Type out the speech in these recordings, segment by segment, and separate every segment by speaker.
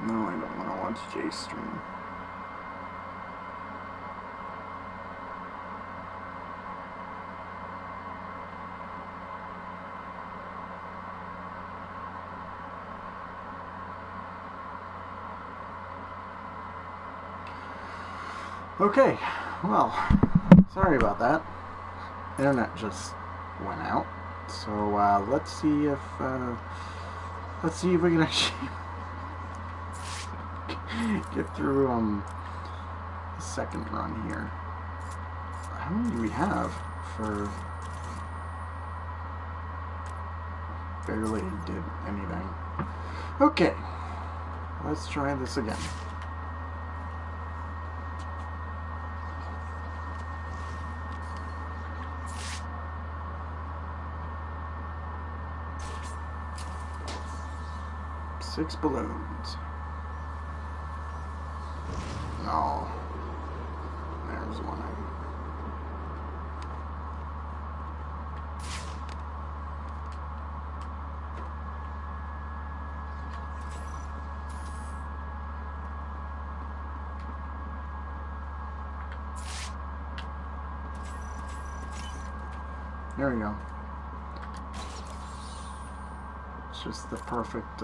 Speaker 1: No, I don't want to watch Jay's stream. Okay, well, sorry about that. Internet just went out. So let's see if we can actually get through the second run here. How many do we have for barely did anything? Okay, let's try this again. Six balloons. No. There's one. There we go. It's just the perfect,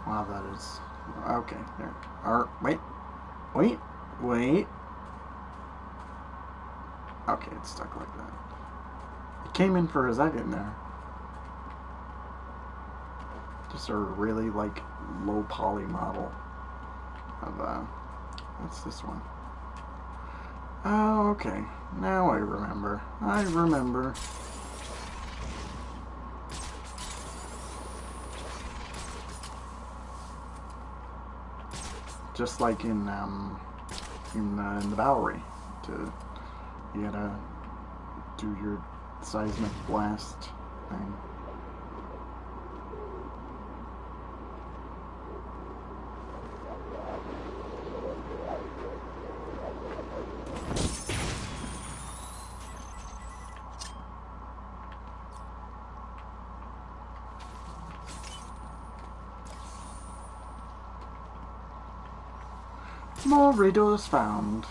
Speaker 1: wow, that is... Okay, there. Wait. Okay, it's stuck like that. It came in for a second there. Just a really, like, low poly model of, what's this one? Oh, okay. Now I remember. Just like in the Bowery, you gotta do your seismic blast thing. More riddles found.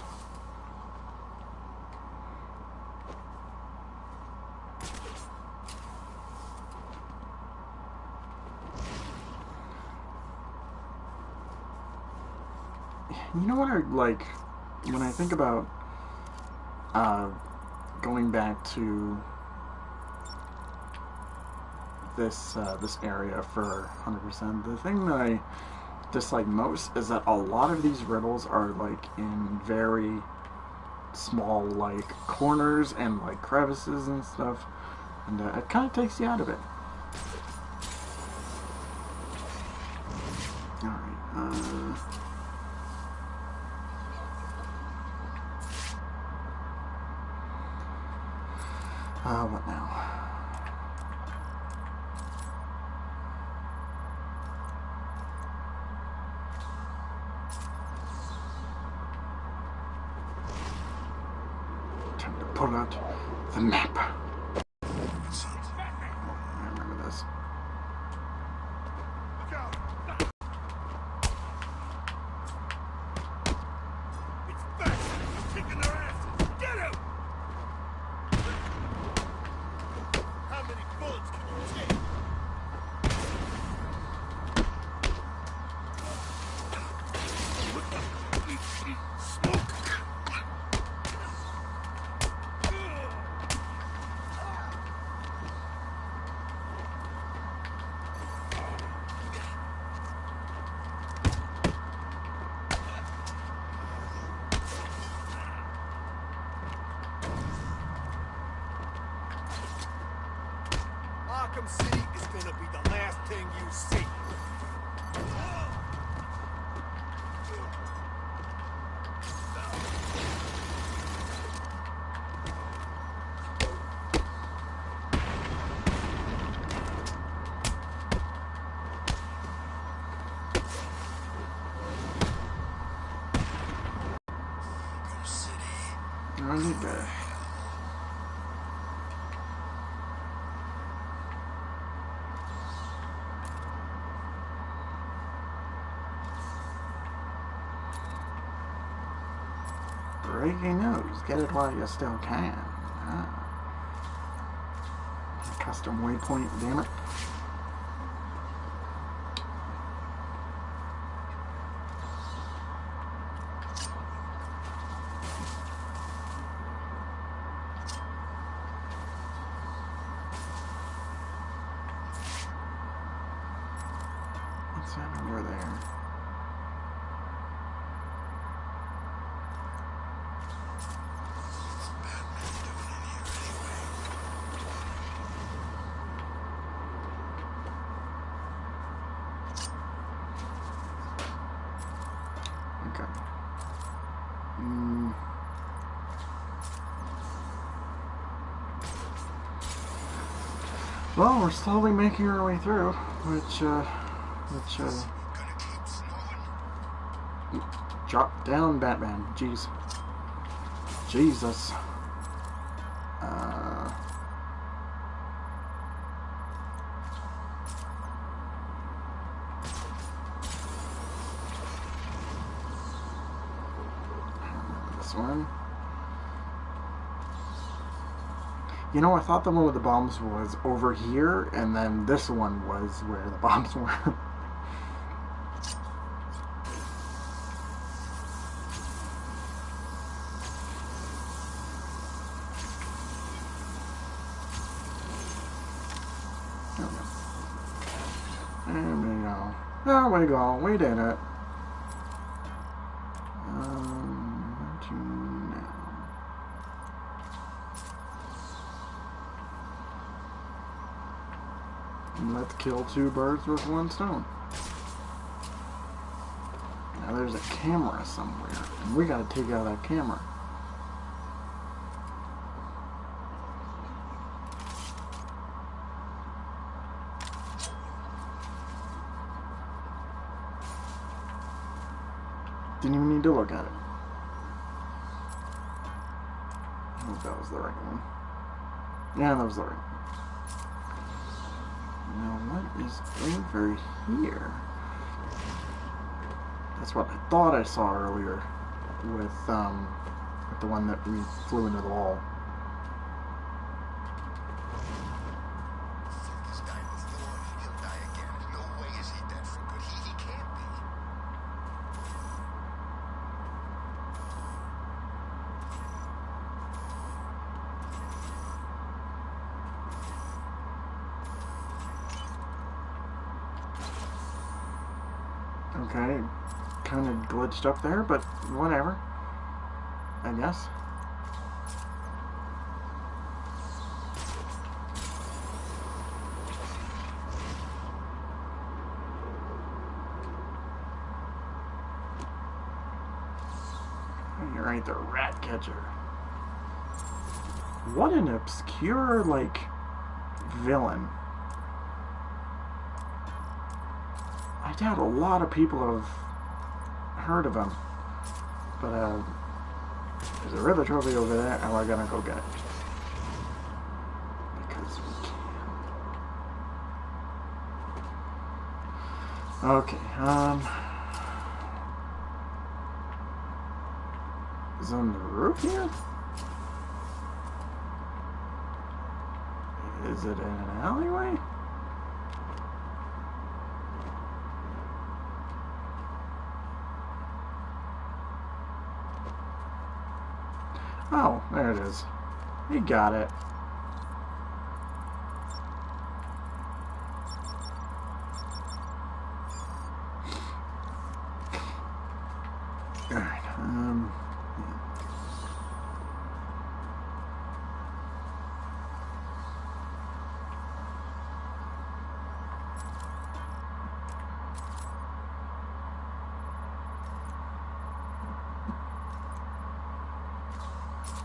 Speaker 1: You know what I like when I think about going back to this area for 100%. The thing that I dislike most is that a lot of these riddles are like in very small like corners and like crevices and stuff, and it kind of takes you out of it. Alright, what now? Time to pull out the map. Oh, I remember this.
Speaker 2: Arkham City is gonna be the last thing you see.
Speaker 1: I need that. breaking news. Get it while you still can. Ah. Custom waypoint, damn it. What's that over there? Well, we're slowly making our way through, drop down, Batman. Jeez. Jesus. This one. You know, I thought the one with the bombs was over here, and then this one was where the bombs were. There we go. There we go. We did it. Where to now? Let's kill two birds with one stone. Now there's a camera somewhere, and we gotta take out that camera. Didn't even need to look at it. I hope that was the right one. Yeah, that was the right one. Now, what is over here? That's what I thought I saw earlier with the one that we flew into the wall.
Speaker 2: This guy before, he'll die again. No way is he dead for good. He can't be.
Speaker 1: Okay, kind of glitched up there, but whatever, I guess. You're right, the rat catcher. What an obscure, like, villain. I doubt a lot of people have heard of him. But, there's a Riddler trophy over there, and we're gonna go get it. Because we can. Okay, is it on the roof here? Is it in an alleyway? Oh, there it is. You got it. Alright, yeah.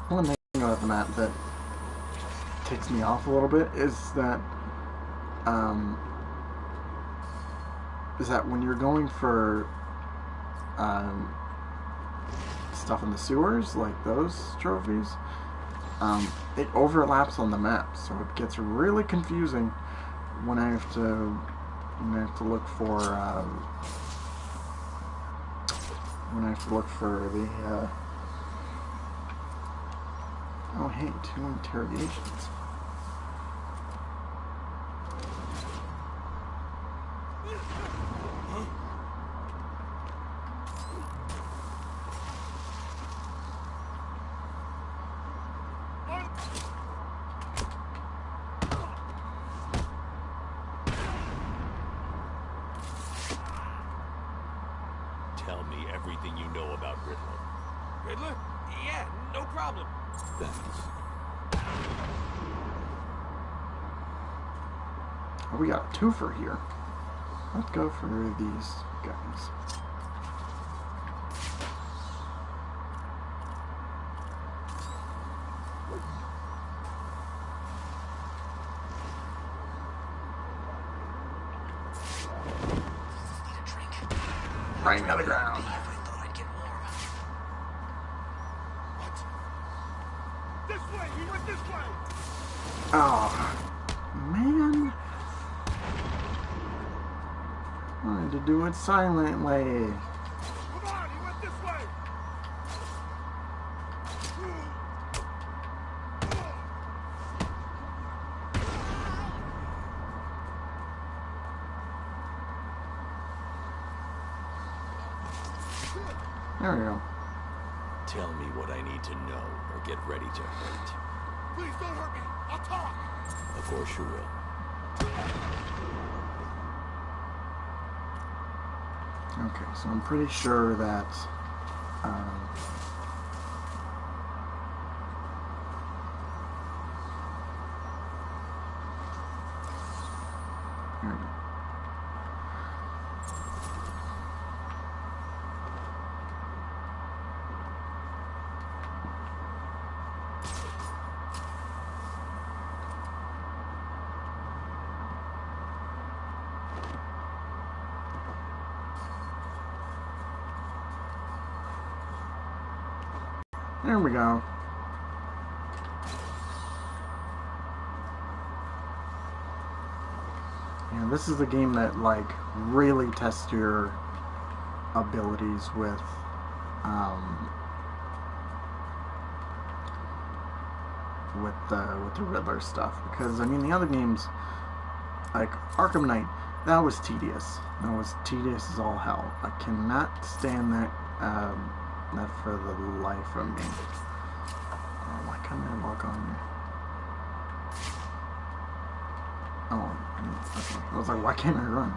Speaker 1: One thing about the map that takes me off a little bit is that when you're going for stuff in the sewers, like those trophies, it overlaps on the map, so it gets really confusing when I have to look for the Oh, hey, 2 interrogations.
Speaker 3: Tell me everything you know about Riddler.
Speaker 4: Riddler? Yeah, no problem.
Speaker 3: Thanks.
Speaker 1: Oh, we got a twofer here. Let's go for these guys.
Speaker 2: Need a drink.
Speaker 1: Right into the ground.
Speaker 2: I thought I'd get warm.
Speaker 4: What? This way! He went this way!
Speaker 1: Oh, man. I wanted to do it silently.
Speaker 4: Come on! He went this way!
Speaker 1: There we go.
Speaker 3: Tell me what I need to know or get ready to hurt.
Speaker 4: Please don't hurt me! I'll talk!
Speaker 3: Of course you will.
Speaker 1: Okay, so I'm pretty sure that here we go. There we go. Yeah, this is the game that like really tests your abilities with the Riddler stuff, because I mean the other games like Arkham Knight, that was tedious. That was tedious as all hell. I cannot stand that for the life of me. Oh, why can't I lock on here? Oh, okay. I was like, why can't I run?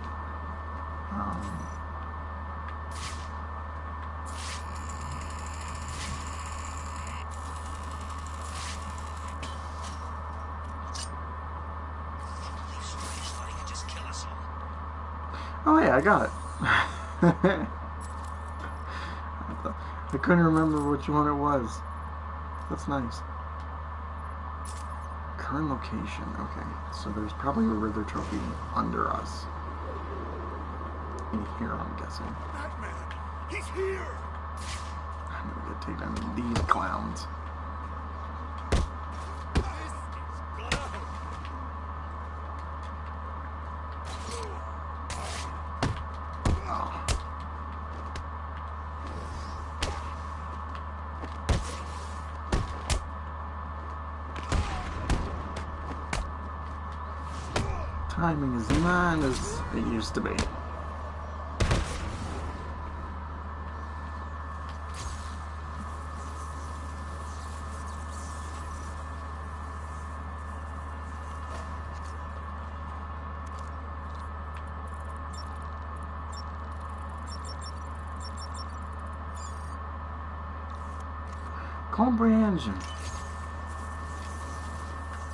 Speaker 2: Thought he could just kill us all.
Speaker 1: Oh yeah, I got it. I couldn't remember which one it was. That's nice. Current location. Okay, so there's probably a Riddler trophy under us. In here, I'm guessing.
Speaker 4: Batman! He's here!
Speaker 1: I'm gonna take down these clowns. Oh. Timing is not as it used to be. Comprehension.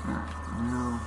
Speaker 1: Alright, well.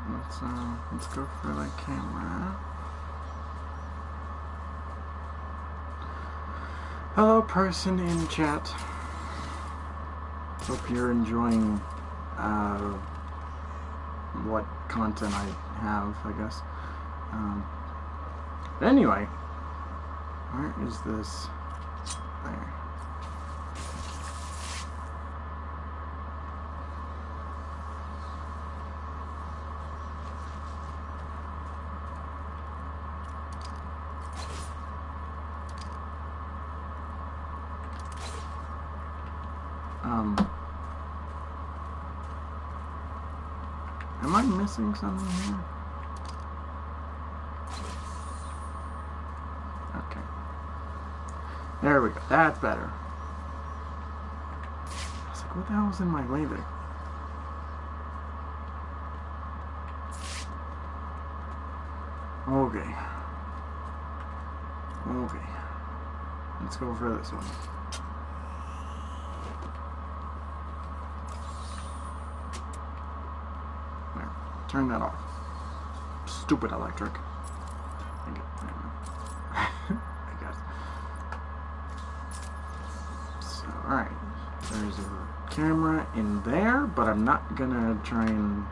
Speaker 1: Let's go for the camera. Hello, person in chat. Hope you're enjoying what content I have, I guess. But anyway, where is this? There. Am I missing something here? Okay. There we go. That's better. I was like, what the hell was in my way there? Okay. Okay. Let's go for this one. Turn that off. Stupid electric. I guess. So, alright. There's a camera in there, but I'm not gonna try and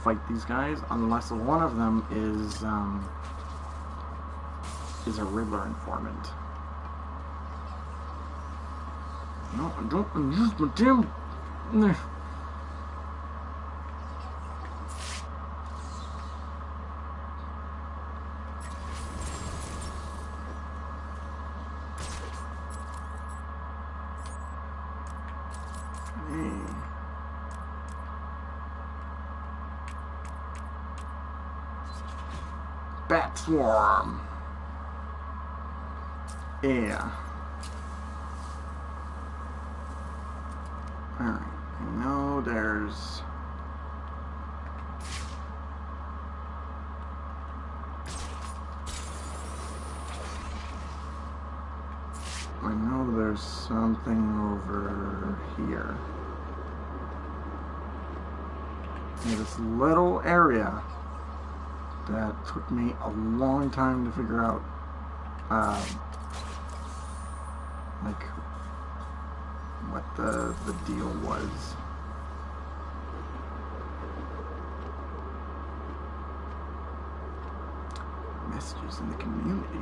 Speaker 1: fight these guys unless one of them is a Riddler informant. No, I don't use my damn... Bat swarm. Yeah. Alright. I know there's... I know there's something over here. Yeah, this little area that took me a long time to figure out, like, what the deal was. Messages in the community.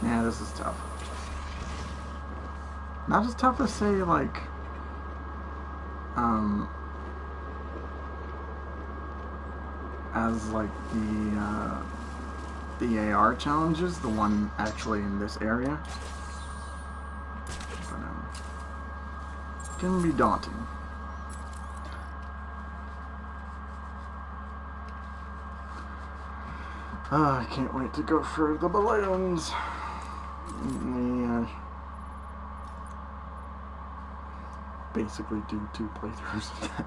Speaker 1: Yeah, this is tough. Not as tough as, say, like, as, like, the AR challenges, the one actually in this area. But, it can be daunting. I can't wait to go for the balloons. Basically do 2 playthroughs of that.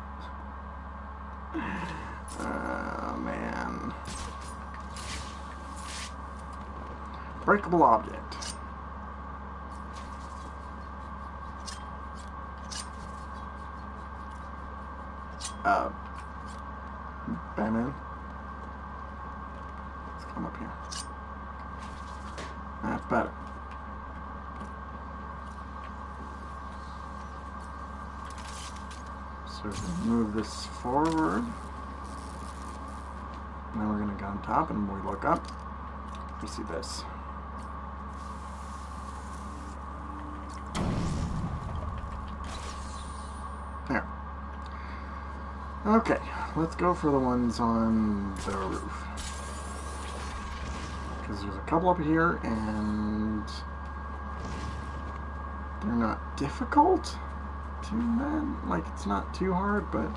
Speaker 1: Oh man. Breakable object. Batman. Let's come up here. That's better. So move this forward. Now we're going to go on top, and when we look up, we see this. There. Okay, let's go for the ones on the roof. Because there's a couple up here, and they're not difficult. Like, it's not too hard, but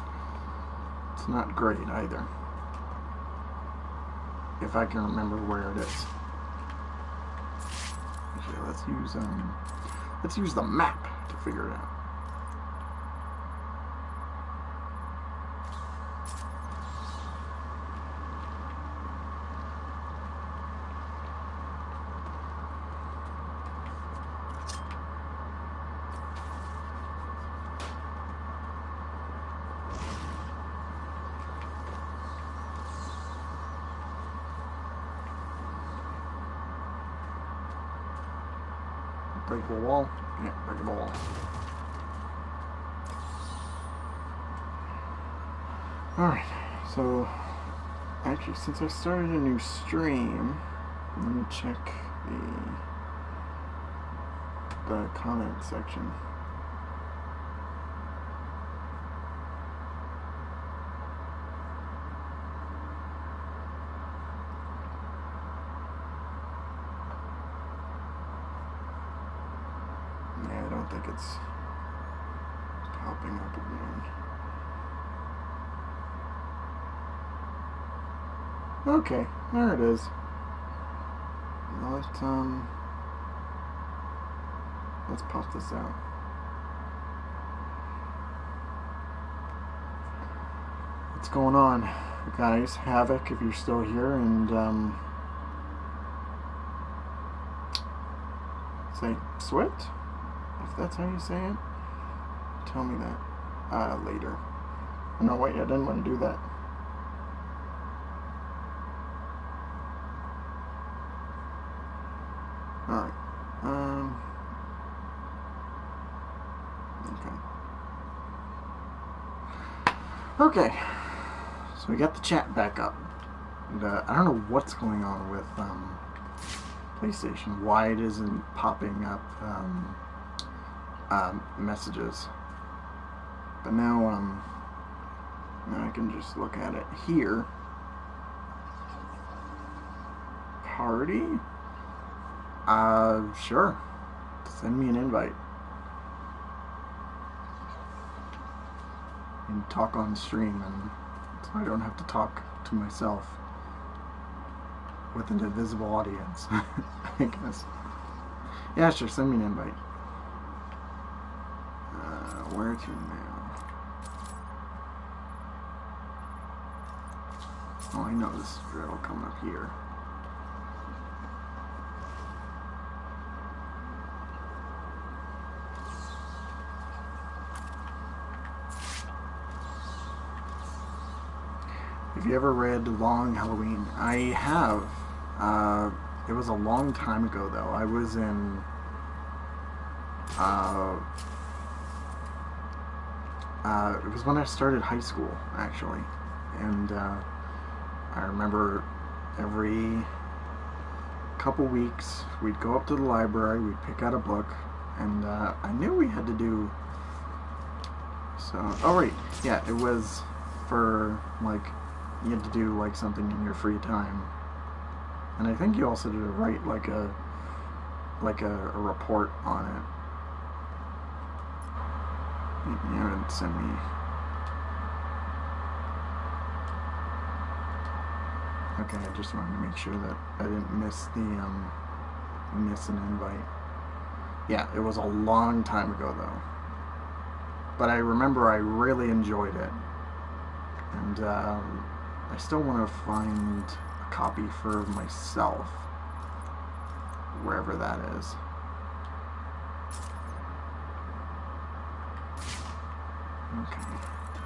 Speaker 1: it's not great either. If I can remember where it is. Actually, let's use the map to figure it out. Breakable wall? Yeah, breakable wall. Alright, so actually since I started a new stream, let me check the comment section. Yeah, I don't think it's popping up again. Okay, there it is. Let's pop this out. What's going on, guys? Havoc, if you're still here, and say Swift, if that's how you say it. Tell me that later. No, wait, I didn't want to do that. Alright. Okay. So we got the chat back up. And, I don't know what's going on with PlayStation. Why it isn't popping up messages. But now I can just look at it here. Party? Sure. Send me an invite. And talk on stream, and so I don't have to talk to myself with an invisible audience. I guess. Yeah, sure. Send me an invite. Where to now? Oh, I know this drill coming up here. Have you ever read Long Halloween? I have. It was a long time ago, though. I was in it was when I started high school, actually. And I remember every couple weeks we'd go up to the library, we'd pick out a book, and I knew we had to do so. Oh right, yeah, it was for like you had to do like something in your free time, and I think you also had to write like a report on it. You haven't sent me. Okay, I just wanted to make sure that I didn't miss an invite. Yeah, it was a long time ago though. But I remember I really enjoyed it. And I still want to find a copy for myself. Wherever that is. Okay,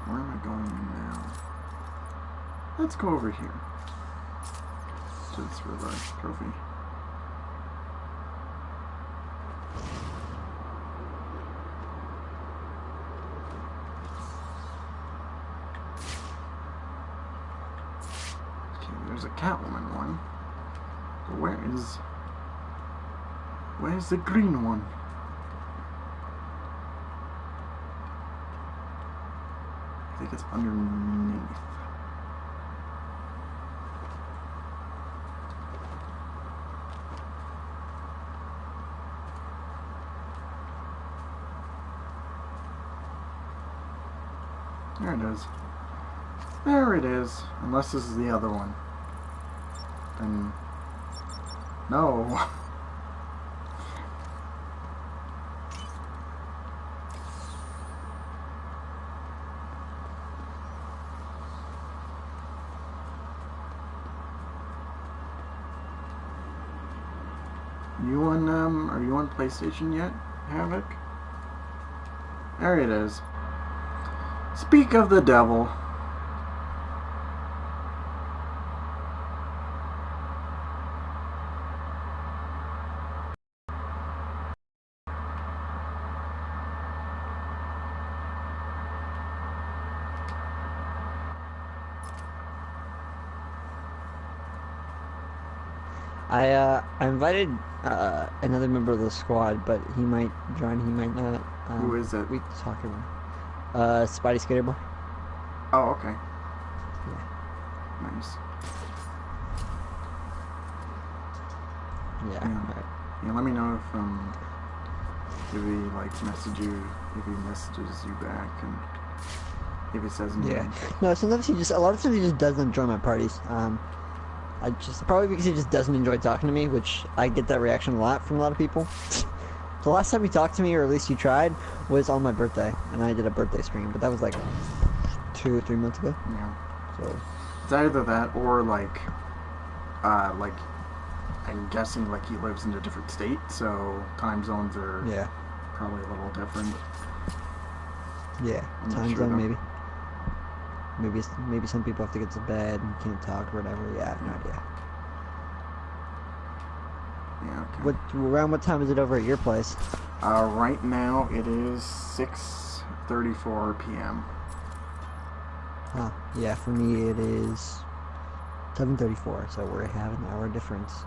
Speaker 1: where am I going now? Let's go over here. To this river trophy. Okay, there's a Catwoman one. But where's the green one? I think it's underneath. There it is. There it is. Unless this is the other one. Then... No. Are you on PlayStation yet, Havoc? There it is. Speak of the devil.
Speaker 5: I invited another member of the squad, but he might join, he might not.
Speaker 1: Who is it?
Speaker 5: We talking. Spidey Skaterboy.
Speaker 1: Oh, okay.
Speaker 5: Yeah.
Speaker 1: Nice.
Speaker 5: Yeah.
Speaker 1: Yeah.
Speaker 5: Right.
Speaker 1: Yeah, let me know if he like if he messages you back, and if he says anything.
Speaker 5: Yeah. No, sometimes a lot of times he just doesn't join my parties. Probably because he just doesn't enjoy talking to me, which I get that reaction a lot from a lot of people. The last time he talked to me, or at least he tried, was on my birthday, and I did a birthday stream, but that was like 2 or 3 months ago.
Speaker 1: Yeah.
Speaker 5: So
Speaker 1: It's either that or like I'm guessing like he lives in a different state, so time zones are
Speaker 5: yeah,
Speaker 1: probably a little different.
Speaker 5: yeah,
Speaker 1: I'm not
Speaker 5: time
Speaker 1: sure,
Speaker 5: zone
Speaker 1: though.
Speaker 5: maybe. Maybe some people have to get to bed and can't talk or whatever. Yeah, I have no idea.
Speaker 1: Yeah. Okay.
Speaker 5: Around what time is it over at your place?
Speaker 1: Right now it is 6:34 p.m.
Speaker 5: Huh. Yeah, for me it is 7:34, so we have an hour difference.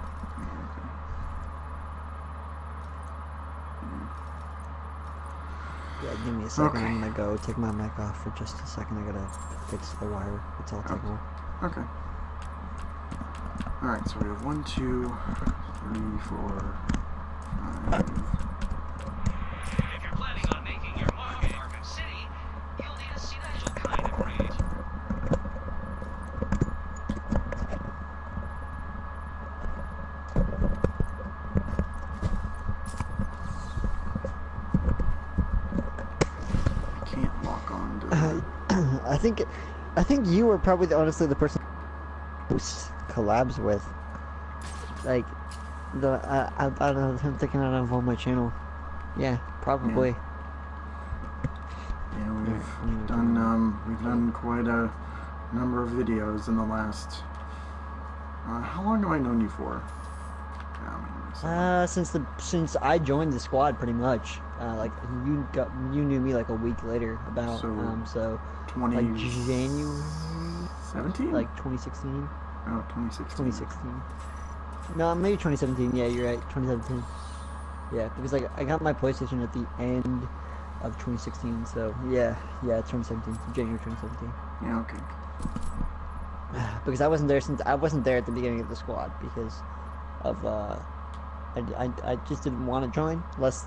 Speaker 5: Yeah, give me a second.
Speaker 1: Okay.
Speaker 5: I'm gonna go take my mic off for just a second. I gotta fix the wire. It's all taken.
Speaker 1: Okay. Alright, so we have 1, 2, 3, 4, 5.
Speaker 6: If you're planning on making your mark in Arkham City, you'll need a special kind of raid.
Speaker 1: I can't lock on to
Speaker 5: I think you were probably honestly the person who collabs with. Like, I don't know. I'm thinking out of on my channel. Yeah, probably.
Speaker 1: Yeah, we've done quite a number of videos in the last. How long have I known you for?
Speaker 5: Since I joined the squad, pretty much. Like you knew me like a week later. About so
Speaker 1: 20
Speaker 5: like January
Speaker 1: 17?
Speaker 5: like 2016.
Speaker 1: Oh, 2016.
Speaker 5: 2016. No, maybe 2017. Yeah, you're right. 2017. Yeah, because like I got my PlayStation at the end of 2016. So yeah, 2017. January 2017.
Speaker 1: Yeah, okay.
Speaker 5: Because I wasn't there at the beginning of the squad because of I just didn't want to join. Less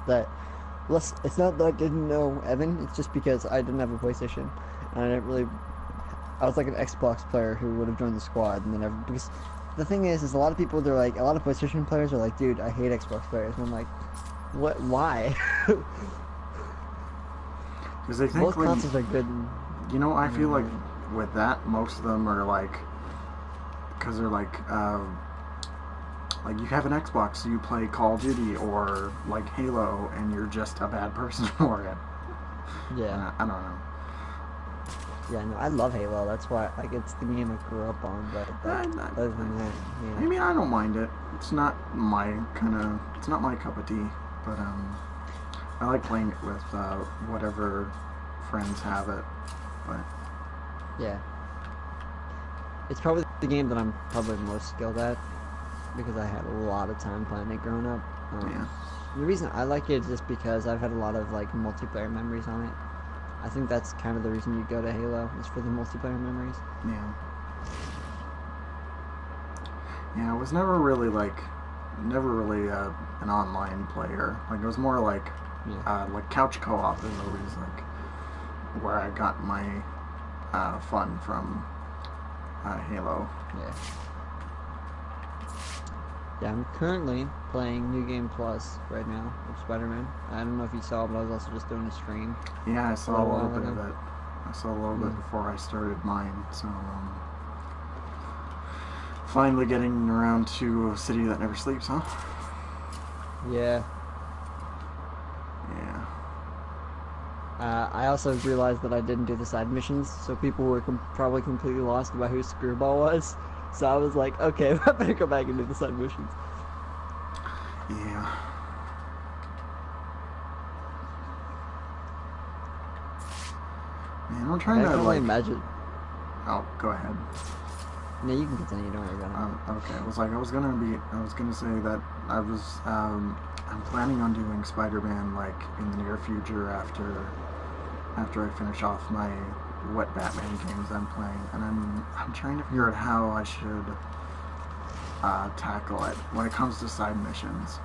Speaker 5: it's not that I didn't know Evan. It's just because I didn't have a PlayStation, and I didn't really. I was like an Xbox player who would have joined the squad, and then because the thing is a lot of people, they're like, a lot of PlayStation players are like, dude, I hate Xbox players, and I'm like, what? Why?
Speaker 1: Because they think
Speaker 5: both consoles are good.
Speaker 1: You know, I feel like with that, most of them are like, because they're like you have an Xbox, so you play Call of Duty or like Halo, and you're just a bad person for it.
Speaker 5: Yeah.
Speaker 1: I don't know.
Speaker 5: Yeah, no, I love Halo. That's why, like, it's the game I grew up on. But other than that, yeah.
Speaker 1: I mean, I don't mind it. It's not my it's not my cup of tea. But I like playing it with whatever friends have it. But
Speaker 5: yeah, it's probably the game that I'm probably most skilled at because I had a lot of time playing it growing up.
Speaker 1: Yeah.
Speaker 5: The reason I like it is just because I've had a lot of like multiplayer memories on it. I think that's kind of the reason you go to Halo, is for the multiplayer memories.
Speaker 1: Yeah. Yeah, I was never really an online player. Like, it was more like couch co-op is always like where I got my fun from Halo.
Speaker 5: Yeah. Yeah, I'm currently playing New Game Plus right now with Spider-Man. I don't know if you saw, but I was also just doing a stream.
Speaker 1: Yeah, I saw a little bit
Speaker 5: ago.
Speaker 1: of it. I saw a little bit before I started mine. So, finally getting around to a city that never sleeps, huh?
Speaker 5: Yeah.
Speaker 1: Yeah.
Speaker 5: I also realized that I didn't do the side missions, so people were probably completely lost about who Screwball was. So I was like, okay, I better go back and do the side missions.
Speaker 1: Yeah. Man, I'm trying
Speaker 5: I
Speaker 1: to
Speaker 5: can only
Speaker 1: like.
Speaker 5: imagine.
Speaker 1: Oh, go ahead.
Speaker 5: No, you can continue. Don't worry about it.
Speaker 1: Okay, I was gonna say that I'm planning on doing Spider-Man like in the near future after I finish off my what Batman games I'm playing, and I'm trying to figure out how I should tackle it when it comes to side missions.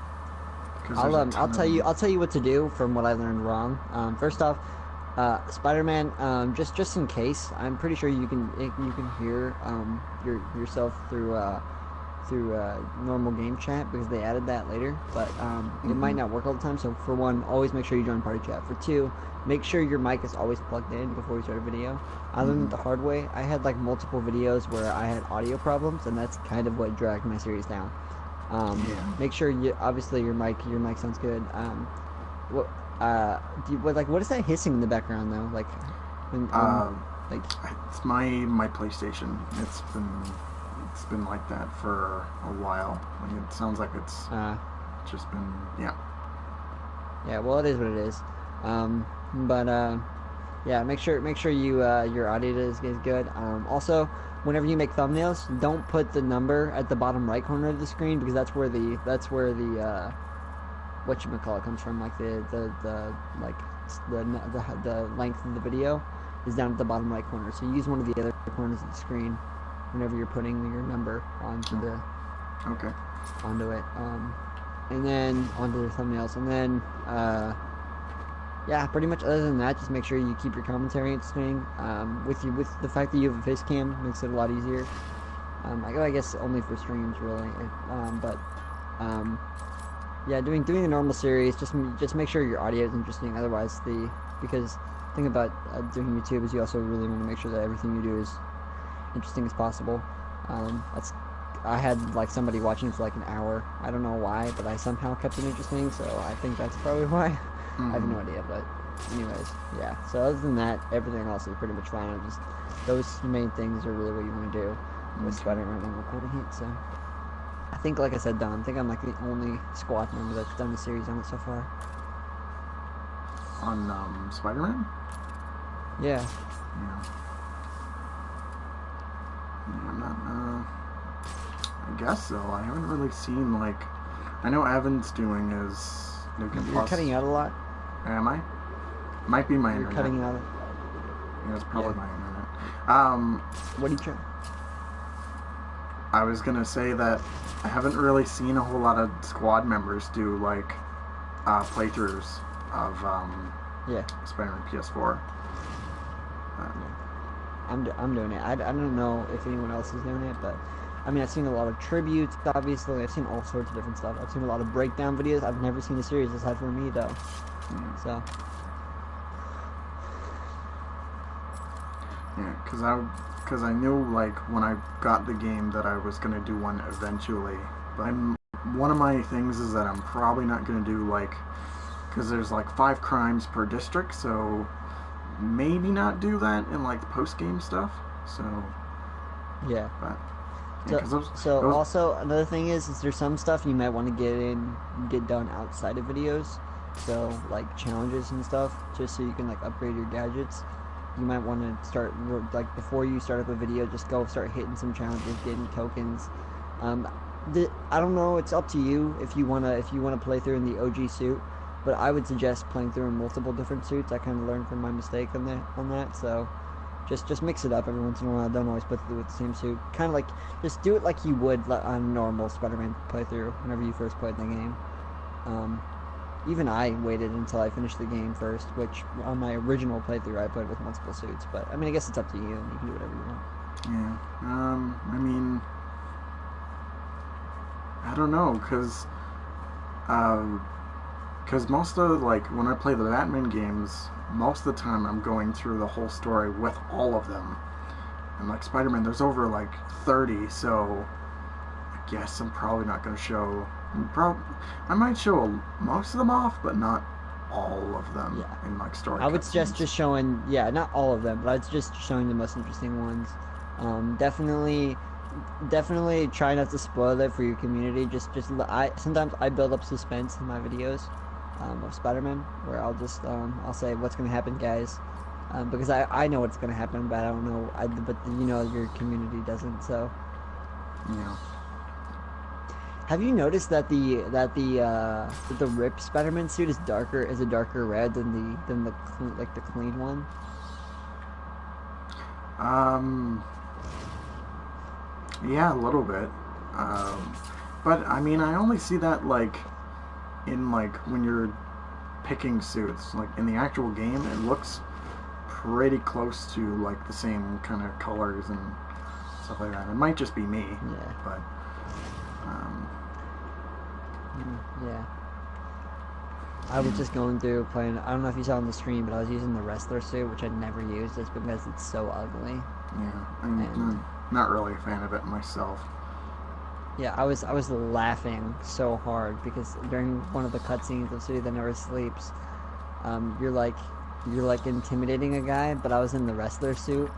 Speaker 5: I'll tell you what to do from what I learned wrong. First off, Spider-Man, just in case, I'm pretty sure you can hear yourself through normal game chat because they added that later, but it might not work all the time. So for one, always make sure you join party chat. For two, make sure your mic is always plugged in before you start a video. I learned it the hard way. I had like multiple videos where I had audio problems, and that's kind of what dragged my series down. Make sure obviously your mic sounds good. What is that hissing in the background though? Like,
Speaker 1: it's my PlayStation. It's been like that for a while. Like, it sounds like it's just been
Speaker 5: Yeah, well, it is what it is. Yeah, make sure you your audio is good. Also, whenever you make thumbnails, don't put the number at the bottom right corner of the screen because that's where the whatchamacallit comes from. Like the length of the video is down at the bottom right corner. So use one of the other corners of the screen whenever you're putting your number onto it. And then onto the thumbnails, and then yeah, pretty much. Other than that, just make sure you keep your commentary interesting. With the fact that you have a face cam, makes it a lot easier. I guess only for streams, really. Yeah, doing the normal series, just make sure your audio is interesting. Otherwise, because the thing about doing YouTube is you also really want to make sure that everything you do is interesting as possible. I had like somebody watching for like an hour. I don't know why, but I somehow kept it interesting. So I think that's probably why. I have no idea, but anyways, yeah. So other than that, everything else is pretty much fine. Just those main things are really what you want to do with Spider-Man and recording it. So I think, like I said, Don, I think I'm like the only squad member that's done the series on it so far.
Speaker 1: On Spider-Man?
Speaker 5: Yeah.
Speaker 1: I'm not. I guess so. I haven't really seen like. I know Evan's doing his New Game Plus.
Speaker 5: You're cutting out a lot.
Speaker 1: Am I? Might be my
Speaker 5: You're
Speaker 1: internet.
Speaker 5: cutting out.
Speaker 1: Yeah, it's probably my internet.
Speaker 5: What are you trying?
Speaker 1: I was gonna say that I haven't really seen a whole lot of squad members do like playthroughs of Spider-Man PS4.
Speaker 5: I'm doing it. I don't know if anyone else is doing it, but I mean, I've seen a lot of tributes, obviously. I've seen all sorts of different stuff. I've seen a lot of breakdown videos. I've never seen a series aside from me, though. So.
Speaker 1: Yeah, because I knew, like, when I got the game that I was going to do one eventually. But one of my things is that I'm probably not going to do, like, because there's, like, 5 crimes per district, so maybe not do that in, like, the post-game stuff. So.
Speaker 5: Yeah.
Speaker 1: But.
Speaker 5: So also another thing is there's some stuff you might want to get done outside of videos, so like challenges and stuff, just so you can like upgrade your gadgets. You might want to start like before you start up a video, just go start hitting some challenges, getting tokens. I don't know, it's up to you if you wanna play through in the OG suit, but I would suggest playing through in multiple different suits. I kind of learned from my mistake on that, so. Just mix it up every once in a while. Don't always play through with the same suit. Kind of like, just do it like you would on a normal Spider-Man playthrough whenever you first played the game. Even I waited until I finished the game first, which on my original playthrough I played with multiple suits. But, I mean, I guess it's up to you, and you can do whatever you want.
Speaker 1: Yeah. I mean, I don't know, because most of, like, when I play the Batman games, most of the time I'm going through the whole story with all of them. And, like, Spider-Man, there's over, like, 30, so I guess I'm probably not going to show... I might show most of them off, but not all of them in, like, story
Speaker 5: I would suggest
Speaker 1: cutscenes.
Speaker 5: just showing... Yeah, not all of them, but I'd just showing the most interesting ones. Definitely try not to spoil it for your community. Sometimes I build up suspense in my videos. Of Spider-Man, where I'll just I'll say what's gonna happen, guys, because I know what's gonna happen, but I don't know. But you know, your community doesn't. So
Speaker 1: Yeah.
Speaker 5: Have you noticed that the Rip Spider-Man suit is a darker red than the like the clean one?
Speaker 1: Yeah, a little bit. But I mean, I only see that like in like when you're picking suits. Like in the actual game, it looks pretty close to like the same kind of colors and stuff like that. It might just be me,
Speaker 5: Yeah.
Speaker 1: but
Speaker 5: Yeah. I was just going through playing. I don't know if you saw on the stream, but I was using the wrestler suit, which I'd never used, just because it's so ugly.
Speaker 1: yeah, I'm not really a fan of it myself.
Speaker 5: Yeah, I was laughing so hard because during one of the cutscenes of City That Never Sleeps, you're like intimidating a guy, but I was in the wrestler suit,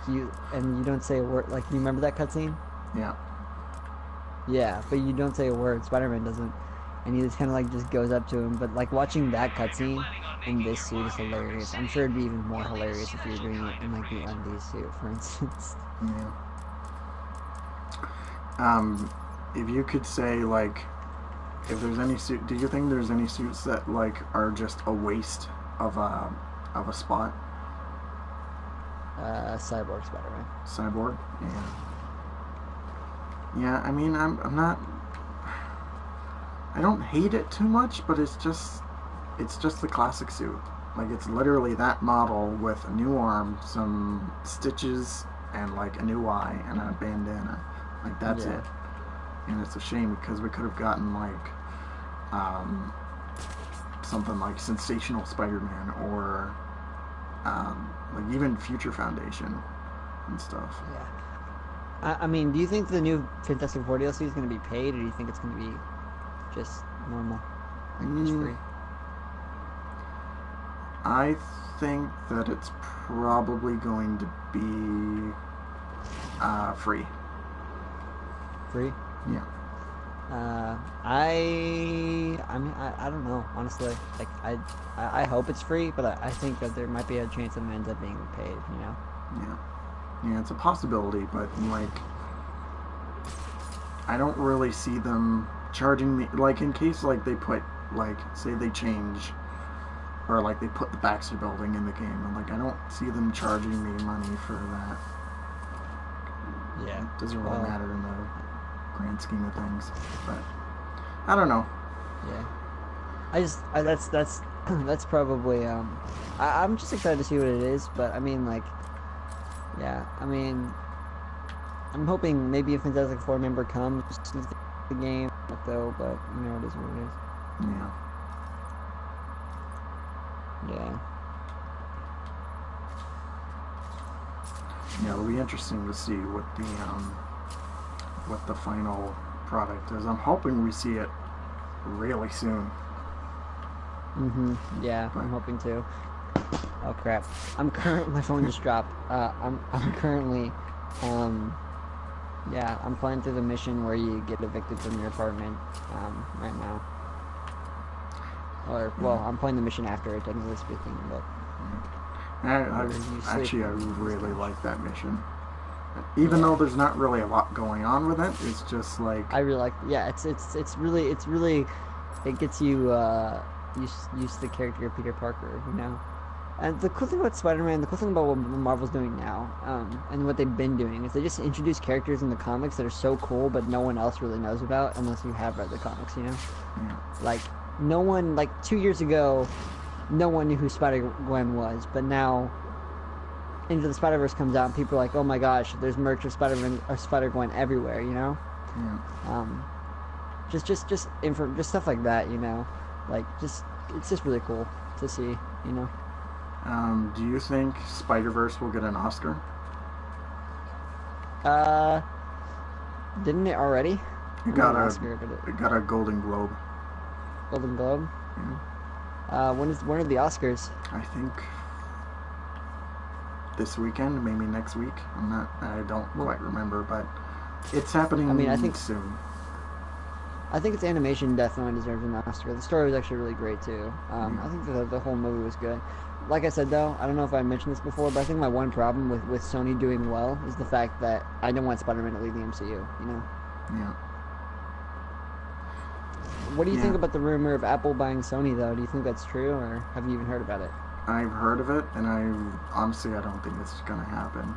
Speaker 5: you don't say a word. Like, you remember that cutscene?
Speaker 1: Yeah.
Speaker 5: Yeah, but you don't say a word. Spider-Man doesn't, and he just kind of like just goes up to him. But like watching that cutscene in this suit is hilarious. I'm sure it'd be even more hilarious if you were doing it in like the undies suit, for instance.
Speaker 1: Yeah. If you could say like, if there's any suit, do you think there's any suits that like are just a waste of a spot?
Speaker 5: Cyborg Spider-Man.
Speaker 1: Cyborg. Yeah. Yeah. I mean, I'm not. I don't hate it too much, but it's just the classic suit. Like, it's literally that model with a new arm, some stitches, and like a new eye and a bandana. Like, that's
Speaker 5: Yeah.
Speaker 1: it. And it's a shame because we could have gotten like something like Sensational Spider-Man or like even Future Foundation and stuff.
Speaker 5: Yeah. I mean, do you think the new Fantastic Four DLC is going to be paid, or do you think it's going to be just normal, like just free?
Speaker 1: I think that it's probably going to be free.
Speaker 5: Free?
Speaker 1: Yeah.
Speaker 5: I mean, I don't know, honestly. Like, I hope it's free, but I think that there might be a chance it ends up being paid, you know?
Speaker 1: Yeah. Yeah, it's a possibility, but like, I don't really see them charging me, like, in case like they put, like, say they change, or like they put the Baxter Building in the game, and like I don't see them charging me money for that.
Speaker 5: Yeah.
Speaker 1: It doesn't really
Speaker 5: Well,
Speaker 1: matter in the grand scheme of things, but I don't know.
Speaker 5: Yeah. That's probably, I'm just excited to see what it is, but I mean, like, yeah, I mean, I'm hoping maybe a Fantastic Four member comes to the game, though, but, you know, it is what it is.
Speaker 1: Yeah.
Speaker 5: Yeah.
Speaker 1: Yeah, it'll be interesting to see what the final product is. I'm hoping we see it really soon.
Speaker 5: Yeah, I'm hoping to. Oh crap! My phone just dropped. I'm currently, yeah, I'm playing through the mission where you get evicted from your apartment, right now. Or, well, I'm playing the mission after it, technically speaking, but.
Speaker 1: I really like that mission. Even though there's not really a lot going on with it, it's just like
Speaker 5: I really like. Yeah, it's really it gets you used to the character of Peter Parker, you know. And the cool thing about Spider-Man, the cool thing about what Marvel's doing now, and what they've been doing, is they just introduce characters in the comics that are so cool, but no one else really knows about unless you have read the comics, you know.
Speaker 1: Yeah.
Speaker 5: Like, no one, like 2 years ago, no one knew who Spider-Gwen was, but now Into the Spider-Verse comes out and people are like, oh my gosh, there's merch of Spider-Man or Spider-Gwen everywhere, you know?
Speaker 1: Yeah.
Speaker 5: Just stuff like that, you know? Like, it's just really cool to see, you know?
Speaker 1: Do you think Spider-Verse will get an Oscar?
Speaker 5: Didn't it already?
Speaker 1: It got a Golden Globe.
Speaker 5: Golden Globe?
Speaker 1: Yeah.
Speaker 5: When are the Oscars?
Speaker 1: I think this weekend, maybe next week. I don't quite remember, but it's happening
Speaker 5: I mean, I think
Speaker 1: soon.
Speaker 5: I think its animation definitely deserves an Oscar. The story was actually really great too. I think the whole movie was good. Like I said though, I don't know if I mentioned this before, but I think my one problem with Sony doing well is the fact that I don't want Spider-Man to leave the MCU. You know.
Speaker 1: Yeah.
Speaker 5: What do you
Speaker 1: Yeah.
Speaker 5: think about the rumor of Apple buying Sony though? Do you think that's true, or have you even heard about it?
Speaker 1: I've heard of it, and I don't think it's gonna happen.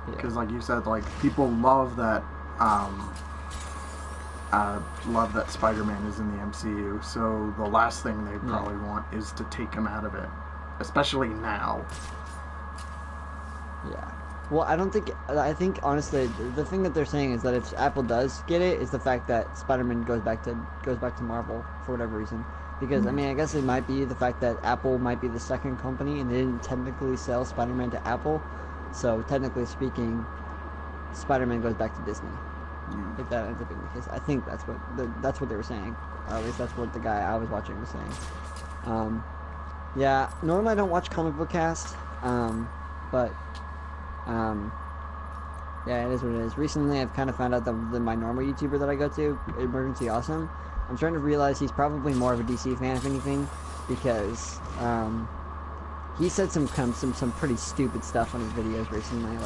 Speaker 5: Yeah.
Speaker 1: Because, like you said, like people love that Spider-Man is in the MCU. So the last thing they probably want is to take him out of it, especially now.
Speaker 5: Yeah. Well, I don't think. I think honestly, the thing that they're saying is that if Apple does get it, is the fact that Spider-Man goes back to Marvel for whatever reason. Because I mean, I guess it might be the fact that Apple might be the second company, and they didn't technically sell Spider-Man to Apple. So technically speaking, Spider-Man goes back to Disney. If that ends up being the case, I think that's what they were saying. Or at least that's what the guy I was watching was saying. Yeah. Normally I don't watch comic book cast, but yeah, it is what it is. Recently, I've kind of found out that my normal YouTuber that I go to, Emergency Awesome, I'm starting to realize he's probably more of a DC fan, if anything, because he said some pretty stupid stuff on his videos recently,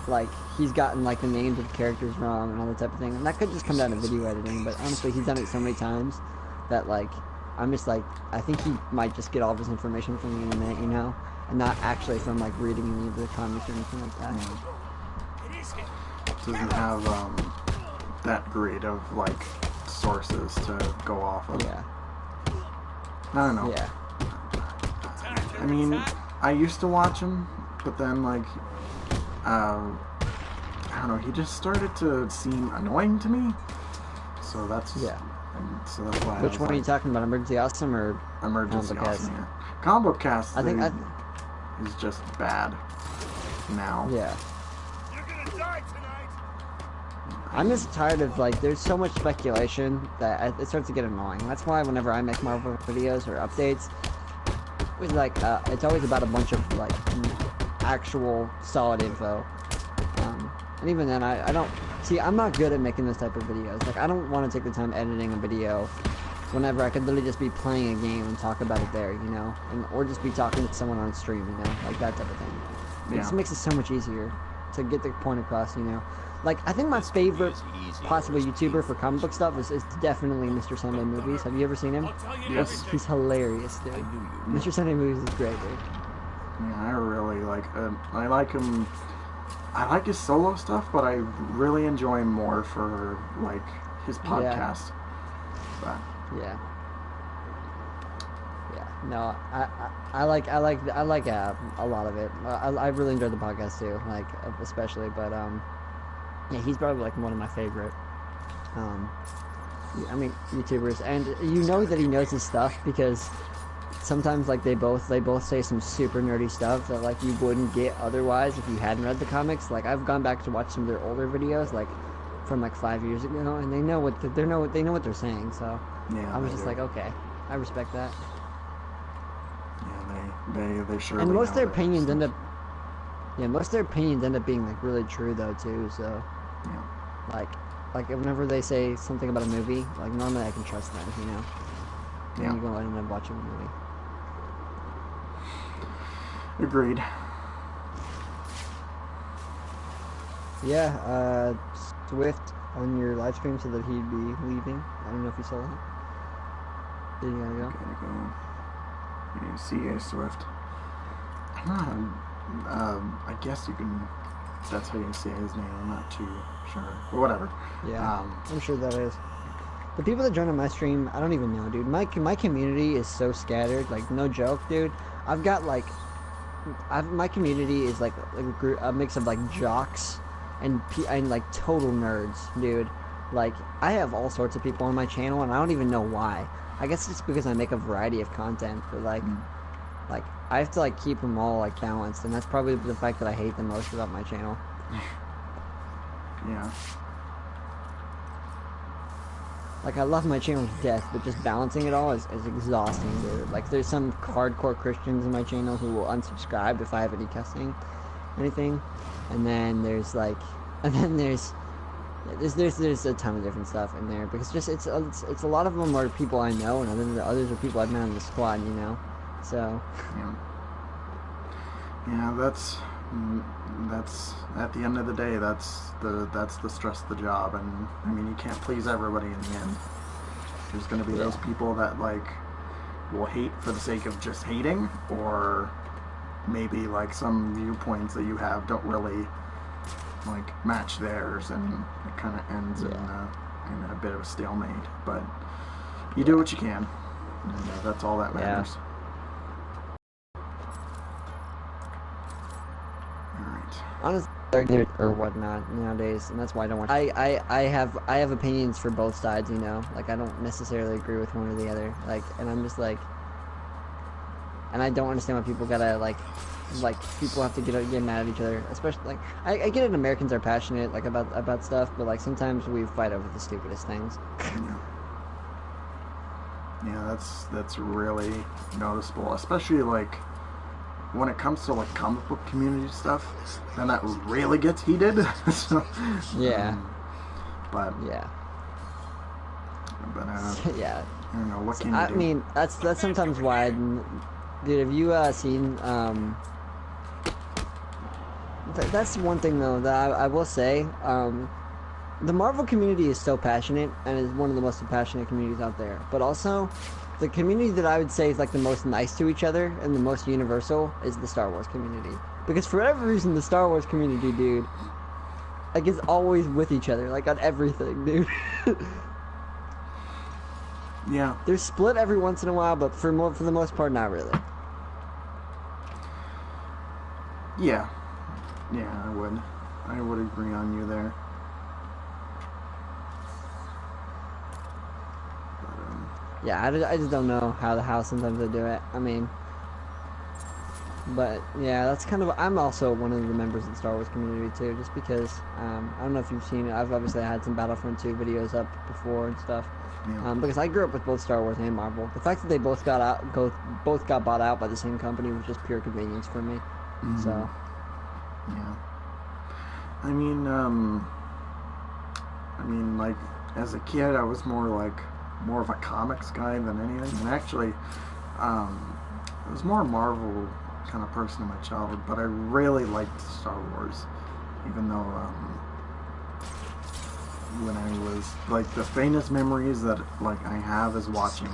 Speaker 5: like he's gotten like the names of characters wrong and all that type of thing, and that could just come down to video editing. But honestly, he's done it so many times that like I'm just like I think he might just get all of his information from the internet, you know, and not actually from like reading any of the comics or anything like that.
Speaker 1: Doesn't have that great of like sources to go off of.
Speaker 5: Yeah.
Speaker 1: I don't know.
Speaker 5: Yeah.
Speaker 1: I mean, I used to watch him, but then like I don't know, he just started to seem annoying to me. So that's
Speaker 5: Yeah.
Speaker 1: So that's why.
Speaker 5: Which one are you talking about? Emergency Awesome or
Speaker 1: Emergency
Speaker 5: Comic Book
Speaker 1: Awesome? Yeah. Comic Book Cast.
Speaker 5: I think
Speaker 1: is just bad now.
Speaker 5: yeah.
Speaker 4: You're gonna die tonight.
Speaker 5: I'm just tired of like there's so much speculation that it starts to get annoying. That's why whenever I make Marvel videos or updates, it's like it's always about a bunch of like actual solid info. And even then, I don't see. I'm not good at making this type of videos. Like I don't want to take the time editing a video whenever I could literally just be playing a game and talk about it there, you know, or just be talking to someone on stream, you know, like that type of thing. It just makes it so much easier to get the point across, you know. Like, I think my favorite possible YouTuber for comic book stuff is definitely Mr. Sunday Movies. Have you ever seen him?
Speaker 1: Yes.
Speaker 5: He's hilarious, dude. Mr. Sunday Movies is great, dude.
Speaker 1: Yeah, I really like. I like him. I like his solo stuff, but I really enjoy him more for like his podcast. But
Speaker 5: Yeah. Yeah. No, I like a lot of it. I really enjoyed the podcast too, like especially, but yeah, he's probably like one of my favorite. I mean, YouTubers, and you know that he knows his stuff because sometimes like they both say some super nerdy stuff that like you wouldn't get otherwise if you hadn't read the comics. Like I've gone back to watch some of their older videos, like from like 5 years ago, and they know what they're saying. So
Speaker 1: yeah,
Speaker 5: I was just like, okay, I respect that.
Speaker 1: Yeah, they sure.
Speaker 5: And most of their opinions end up. Yeah, most of their opinions end up being like really true though too. So,
Speaker 1: Yeah.
Speaker 5: like whenever they say something about a movie, like normally I can trust them, you know. And
Speaker 1: Yeah.
Speaker 5: you go in and watch a movie.
Speaker 1: Agreed.
Speaker 5: Yeah, Swift on your live stream said that he'd be leaving. I don't know if you saw that. Did you gotta go?
Speaker 1: Gotta go. Yeah, CA Swift. I'm not. I guess you can. That's how you say his name. I'm not too sure. But whatever.
Speaker 5: Yeah, I'm sure that is. The people that join on my stream, I don't even know, dude. My community is so scattered. Like, no joke, dude. I've got like, my community is like a mix of like jocks and like total nerds, dude. Like, I have all sorts of people on my channel, and I don't even know why. I guess it's because I make a variety of content, but like I have to like keep them all like balanced, and that's probably the fact that I hate the most about my channel.
Speaker 1: Yeah.
Speaker 5: Like, I love my channel to death, but just balancing it all is exhausting, dude. Like, there's some hardcore Christians in my channel who will unsubscribe if I have any cussing, anything. And then there's, like, there's a ton of different stuff in there because just it's a lot of them are people I know, and others are people I've met on the squad, you know. So
Speaker 1: yeah, that's at the end of the day, that's the stress of the job, and I mean you can't please everybody in the end. There's going to be those people that like will hate for the sake of just hating, or maybe like some viewpoints that you have don't really like match theirs, and it kind of ends in a bit of a stalemate. But you do what you can, and that's all that matters. All right.
Speaker 5: Honestly, or whatnot nowadays, and that's why I don't want. I have opinions for both sides, you know. Like I don't necessarily agree with one or the other. Like, and I'm just like, and I don't understand why people gotta like people have to get mad at each other. Especially like I get it. Americans are passionate like about stuff, but like sometimes we fight over the stupidest things.
Speaker 1: Yeah, that's really noticeable, especially like when it comes to like comic book community stuff. Then that really gets heated. So,
Speaker 5: yeah.
Speaker 1: But
Speaker 5: yeah.
Speaker 1: I don't know what can you do.
Speaker 5: I mean, that's sometimes why. Dude, have you seen? That's one thing though that I will say. The Marvel community is so passionate and is one of the most passionate communities out there. But also, the community that I would say is like the most nice to each other and the most universal is the Star Wars community. Because for whatever reason, the Star Wars community, dude, like is always with each other, like on everything, dude.
Speaker 1: Yeah.
Speaker 5: They're split every once in a while, but for the most part, not really.
Speaker 1: Yeah. Yeah, I would agree on you there. But,
Speaker 5: yeah, I just don't know how sometimes they do it. I mean, but yeah, that's kind of. I'm also one of the members of the Star Wars community too, just because I don't know if you've seen it. I've obviously had some Battlefront 2 videos up before and stuff.
Speaker 1: yeah.
Speaker 5: Because I grew up with both Star Wars and Marvel. The fact that they both got bought out by the same company was just pure convenience for me.
Speaker 1: Mm-hmm.
Speaker 5: So.
Speaker 1: Yeah. I mean, like as a kid, I was more of a comics guy than anything, and actually, I was more a Marvel kind of person in my childhood. But I really liked Star Wars, even though when I was like the faintest memories that like I have is watching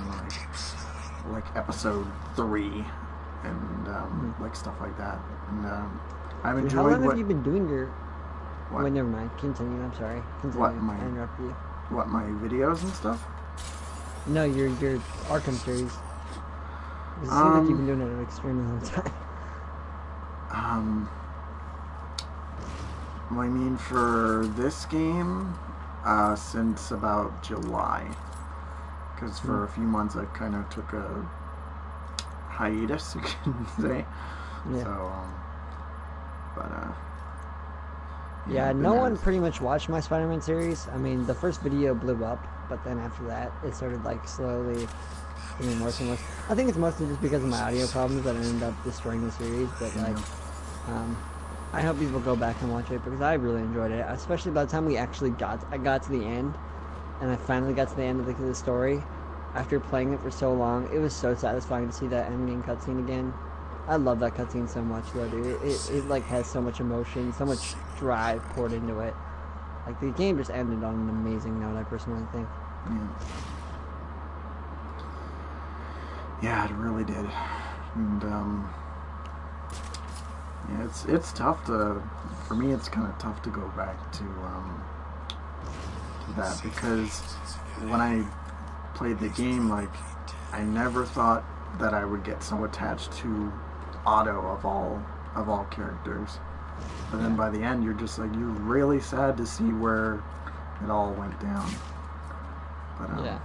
Speaker 1: like Episode 3 and like stuff like that, and I've enjoyed.
Speaker 5: How long have you been doing your?
Speaker 1: What?
Speaker 5: Wait, never mind. Continue. I'm sorry. Continue.
Speaker 1: What,
Speaker 5: I interrupted you.
Speaker 1: What, my videos and stuff?
Speaker 5: No, your Arkham series. It seems like you've been doing it an extremely long time.
Speaker 1: I mean, for this game, since about July. Because for a few months I kind of took a hiatus, you can say.
Speaker 5: Yeah.
Speaker 1: So,
Speaker 5: yeah,
Speaker 1: I've been
Speaker 5: no
Speaker 1: at
Speaker 5: one
Speaker 1: it.
Speaker 5: pretty much watched my Spider-Man series. I mean, the first video blew up, but then after that, it started like slowly getting worse and worse. I think it's mostly just because of my audio problems that ended up destroying the series. But like, I hope people go back and watch it because I really enjoyed it. Especially by the time I got to the end, and I finally got to the end of the story. After playing it for so long, it was so satisfying to see that endgame cutscene again. I love that cutscene so much, though, dude. It like has so much emotion, so much drive poured into it. Like the game just ended on an amazing note, I personally think.
Speaker 1: Yeah, it really did. And yeah, it's tough to. For me, it's kind of tough to go back to that because when I played the game, like I never thought that I would get so attached to Otto of all characters. But then by the end, you're just like, you're really sad to see where it all went down. But
Speaker 5: yeah.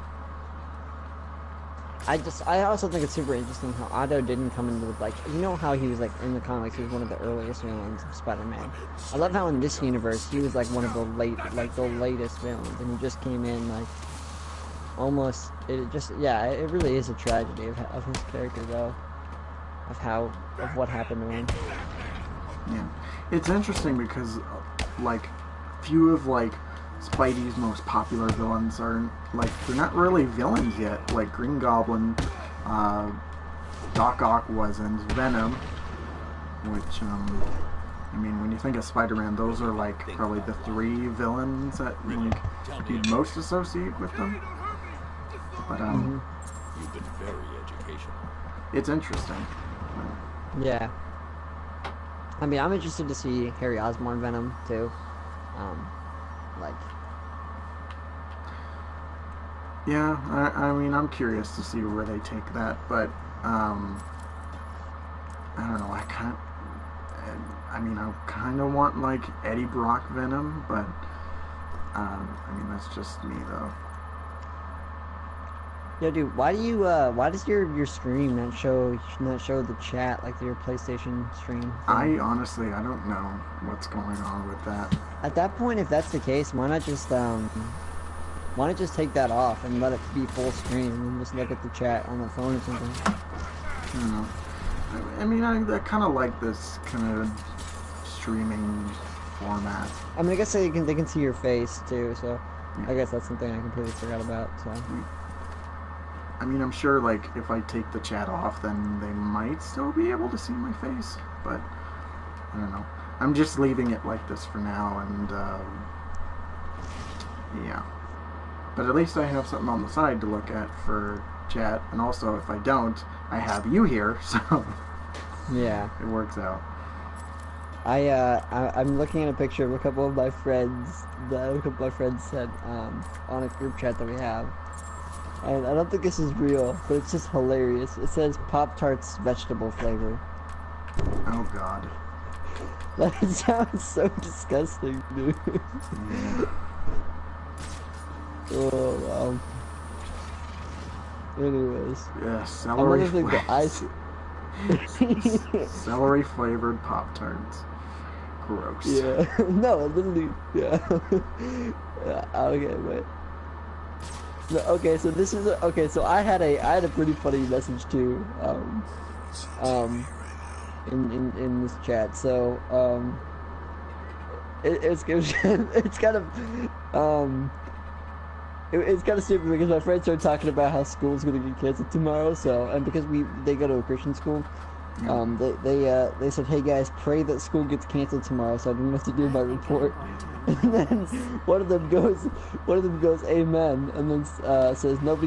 Speaker 5: I also think it's super interesting how Otto didn't come into like, you know how he was like in the comics, he was one of the earliest villains of Spider-Man. I love how in this universe he was like one of the latest villains, and he just came in like almost. It really is a tragedy of his character though, of what happened to him.
Speaker 1: Yeah, it's interesting because like few of like Spidey's most popular villains are like they're not really villains yet. Like Green Goblin, Doc Ock wasn't, Venom, which I mean, when you think of Spider-Man, those are like probably the 3 villains that like you'd most associate with them. But
Speaker 3: You've been very educational.
Speaker 1: it's interesting.
Speaker 5: Yeah. I mean, I'm interested to see Harry Osborn Venom too. Like,
Speaker 1: Yeah, I mean, I'm curious to see where they take that, but I don't know. I mean, I kind of want like Eddie Brock Venom, but I mean, that's just me though.
Speaker 5: yo, dude, why does your stream not show the chat like your PlayStation stream thing?
Speaker 1: I honestly, I don't know what's going on with that.
Speaker 5: At that point, if that's the case, why not just take that off and let it be full screen and just look at the chat on the phone or something?
Speaker 1: I don't know. I mean, I kind of like this kind of streaming format.
Speaker 5: I mean, I guess they can see your face too, so I guess that's something I completely forgot about. So
Speaker 1: I mean, I'm sure like if I take the chat off, then they might still be able to see my face, but I don't know. I'm just leaving it like this for now, and yeah. But at least I have something on the side to look at for chat, and also if I don't, I have you here, so
Speaker 5: yeah.
Speaker 1: it works out.
Speaker 5: I'm looking at a picture of a couple of my friends that a couple of my friends sent on a group chat that we have. And I don't think this is real, but it's just hilarious. It says Pop-Tarts vegetable flavor.
Speaker 1: Oh god.
Speaker 5: That sounds so disgusting, dude.
Speaker 1: Yeah.
Speaker 5: Oh, wow. Anyways.
Speaker 1: Yeah, celery
Speaker 5: Another thing that I...
Speaker 1: Celery flavored Pop-Tarts. Gross.
Speaker 5: Yeah. No, literally, yeah. Okay, wait. No, okay, so this is okay. So I had a pretty funny message too, in this chat. So it's kind of it's kind of stupid because my friends started talking about how school's gonna get canceled tomorrow. So and because they go to a Christian school, they said, hey guys, pray that school gets canceled tomorrow so I don't have to do my report. And then one of them goes amen, and then says nobody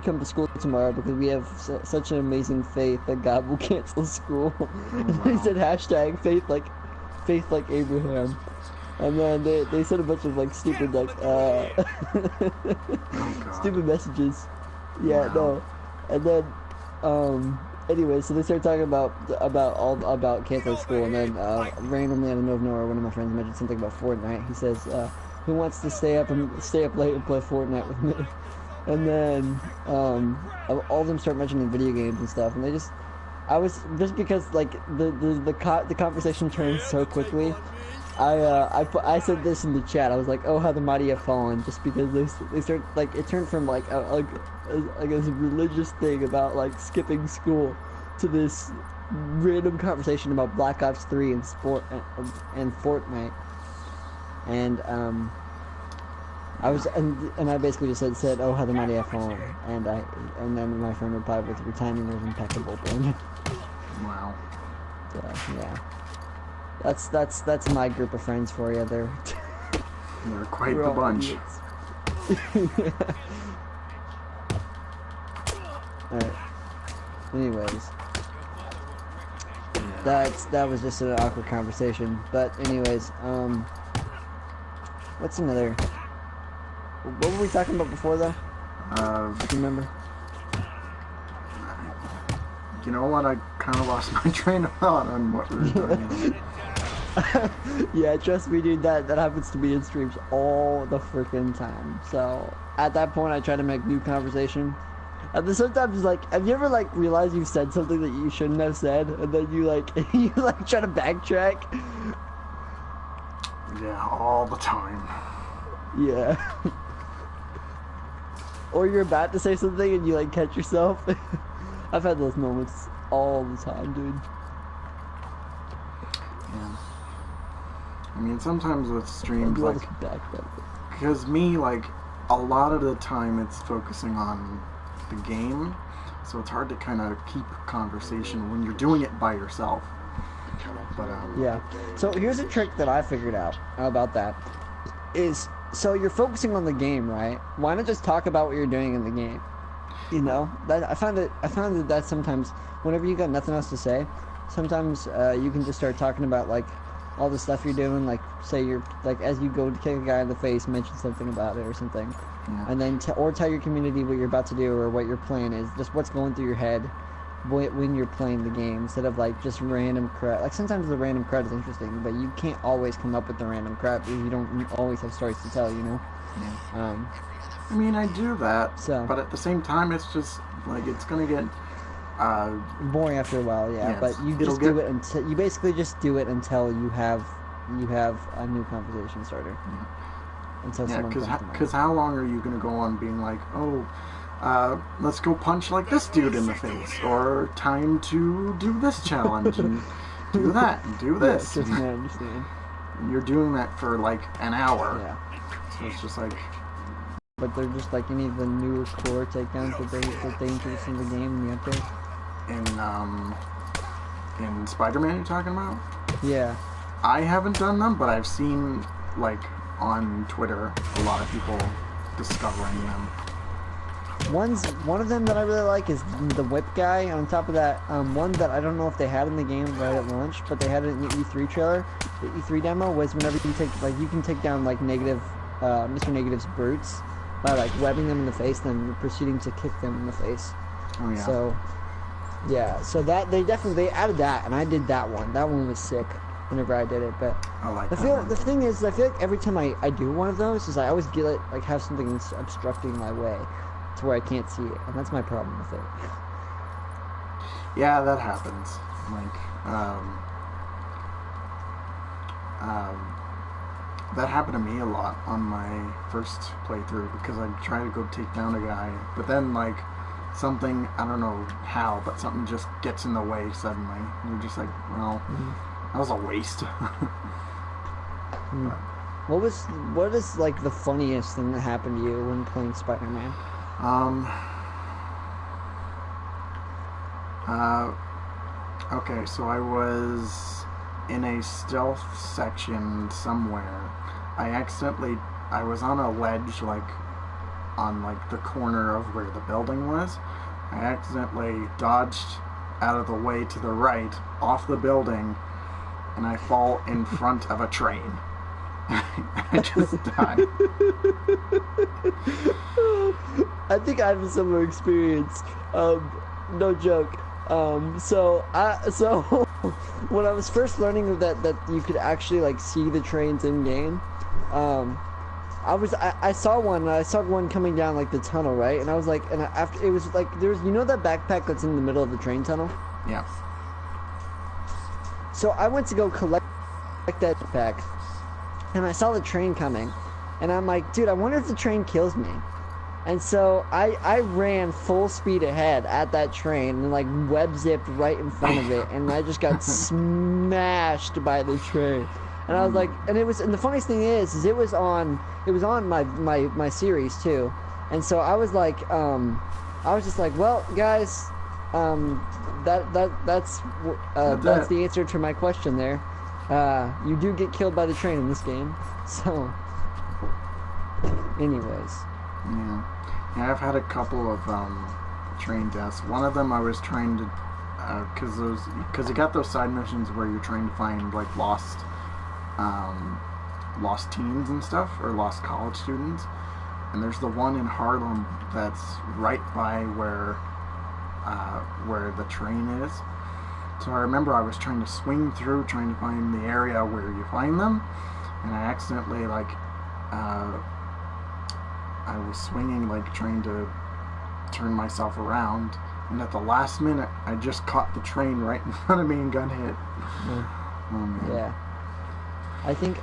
Speaker 5: come to school tomorrow because we have such an amazing faith that God will cancel school. And they said hashtag faith like Abraham. And then they said a bunch of like stupid stupid messages. Yeah, no. And then anyway, so they started talking about canceling school, and then randomly out of nowhere, one of my friends mentioned something about Fortnite. He says, "Who wants to stay up late and play Fortnite with me?" And then all of them start mentioning video games and stuff, and I was just because like the conversation turned so quickly. I said this in the chat. I was like, "Oh, how the mighty have fallen!" Just because they start like it turned from like a religious thing about like skipping school to this random conversation about Black Ops 3 and Fortnite. And I was and I basically just said, "Oh, how the mighty have fallen," and then my friend replied with, "Your timing was impeccable, Ben."
Speaker 1: Wow.
Speaker 5: So, yeah. That's my group of friends for you. They're
Speaker 1: quite
Speaker 5: we're
Speaker 1: the
Speaker 5: all
Speaker 1: bunch.
Speaker 5: idiots. Alright. Anyways. That was just an awkward conversation. But anyways, what's another? What were we talking about before though? Do you remember?
Speaker 1: You know what? I kind of lost my train of thought on what we were talking about.
Speaker 5: Yeah, trust me, dude. That happens to me in streams all the freaking time. So at that point, I try to make new conversation. And then sometimes, like, have you ever like realized you said something that you shouldn't have said, and then you try to backtrack?
Speaker 1: Yeah, all the time.
Speaker 5: Yeah. Or you're about to say something and you like catch yourself. I've had those moments all the time, dude.
Speaker 1: Yeah. I mean, sometimes with streams,
Speaker 5: Well,
Speaker 1: like,
Speaker 5: this back up.
Speaker 1: because me, like, a lot of the time it's focusing on the game, so it's hard to kind of keep conversation when you're doing it by yourself. But,
Speaker 5: Yeah. So here's a trick that I figured out about that. Is so you're focusing on the game, right? Why not just talk about what you're doing in the game? You know, that I found that sometimes whenever you got nothing else to say, sometimes you can just start talking about like all the stuff you're doing. Like say you're like as you go to kick a guy in the face, mention something about it or something,
Speaker 1: yeah.
Speaker 5: and then or tell your community what you're about to do or what your plan is. Just what's going through your head when you're playing the game instead of like just random crap. Like sometimes the random crap is interesting, but you can't always come up with the random crap because you don't always have stories to tell, you know.
Speaker 1: Yeah. I mean, I do that,
Speaker 5: So-
Speaker 1: but at the same time, it's just like it's gonna get
Speaker 5: boring after a while, yeah.
Speaker 1: Yes.
Speaker 5: But you
Speaker 1: It'll
Speaker 5: just do
Speaker 1: get-
Speaker 5: it until you basically just do it until you have a new conversation starter. Until
Speaker 1: yeah.
Speaker 5: someone comes to mind.
Speaker 1: Because how long are you gonna go on being like, oh, let's go punch like this dude in the face, or time to do this challenge and do that and do
Speaker 5: Yeah,
Speaker 1: this.
Speaker 5: just I understand.
Speaker 1: And you're doing that for like an hour,
Speaker 5: Yeah.
Speaker 1: so it's just like,
Speaker 5: But they're just like any of the newer core takedowns that they introduced in the game in the update.
Speaker 1: in Spider-Man you're talking about.
Speaker 5: Yeah.
Speaker 1: I haven't done them, but I've seen like on Twitter a lot of people discovering them.
Speaker 5: One of them that I really like is the whip guy. On top of that, one that I don't know if they had in the game right at launch, but they had it in the E3 trailer. The E3 demo was whenever you take you can take down like Mr. Negative's brutes by like webbing them in the face, then proceeding to kick them in the face.
Speaker 1: Oh yeah.
Speaker 5: So yeah, so that they added that, and I did that one. That one was sick whenever I did it, but.
Speaker 1: I like
Speaker 5: The
Speaker 1: that one.
Speaker 5: thing is, I feel like every time I do one of those, is I always get it, like have something that's obstructing my way, to where I can't see it, and that's my problem with it.
Speaker 1: Yeah, that happens. Like, that happened to me a lot on my first playthrough because I tried to go take down a guy, but then like something, I don't know how, but something just gets in the way suddenly. And you're just like, well, that was a waste.
Speaker 5: What is like the funniest thing that happened to you when playing Spider-Man?
Speaker 1: Okay, so I was in a stealth section somewhere. I was on a ledge, like, on, like, the corner of where the building was. I accidentally dodged out of the way to the right, off the building, and I fall in front of a train. I just died.
Speaker 5: I think I have a similar experience. No joke. So when I was first learning of that you could actually like see the trains in game, I saw one coming down like the tunnel, right? And I was like, after it was like there's that backpack that's in the middle of the train tunnel.
Speaker 1: Yeah.
Speaker 5: So I went to go collect that backpack, and I saw the train coming, and I'm like, dude, I wonder if the train kills me. And so I ran full speed ahead at that train and like web zipped right in front of it, and I just got smashed by the train. And I was like, and the funniest thing is it was on my series too. And so I was like, I was just like, well, guys, that's the answer to my question there. You do get killed by the train in this game. So, anyways.
Speaker 1: Yeah, I've had a couple of train deaths. One of them I was trying to, because you got those side missions where you're trying to find like lost teens and stuff, or lost college students. And there's the one in Harlem that's right by where the train is. So I remember I was trying to swing through, trying to find the area where you find them, and I accidentally I was swinging, like trying to turn myself around, and at the last minute, I just caught the train right in front of me and got hit.
Speaker 5: Yeah. I think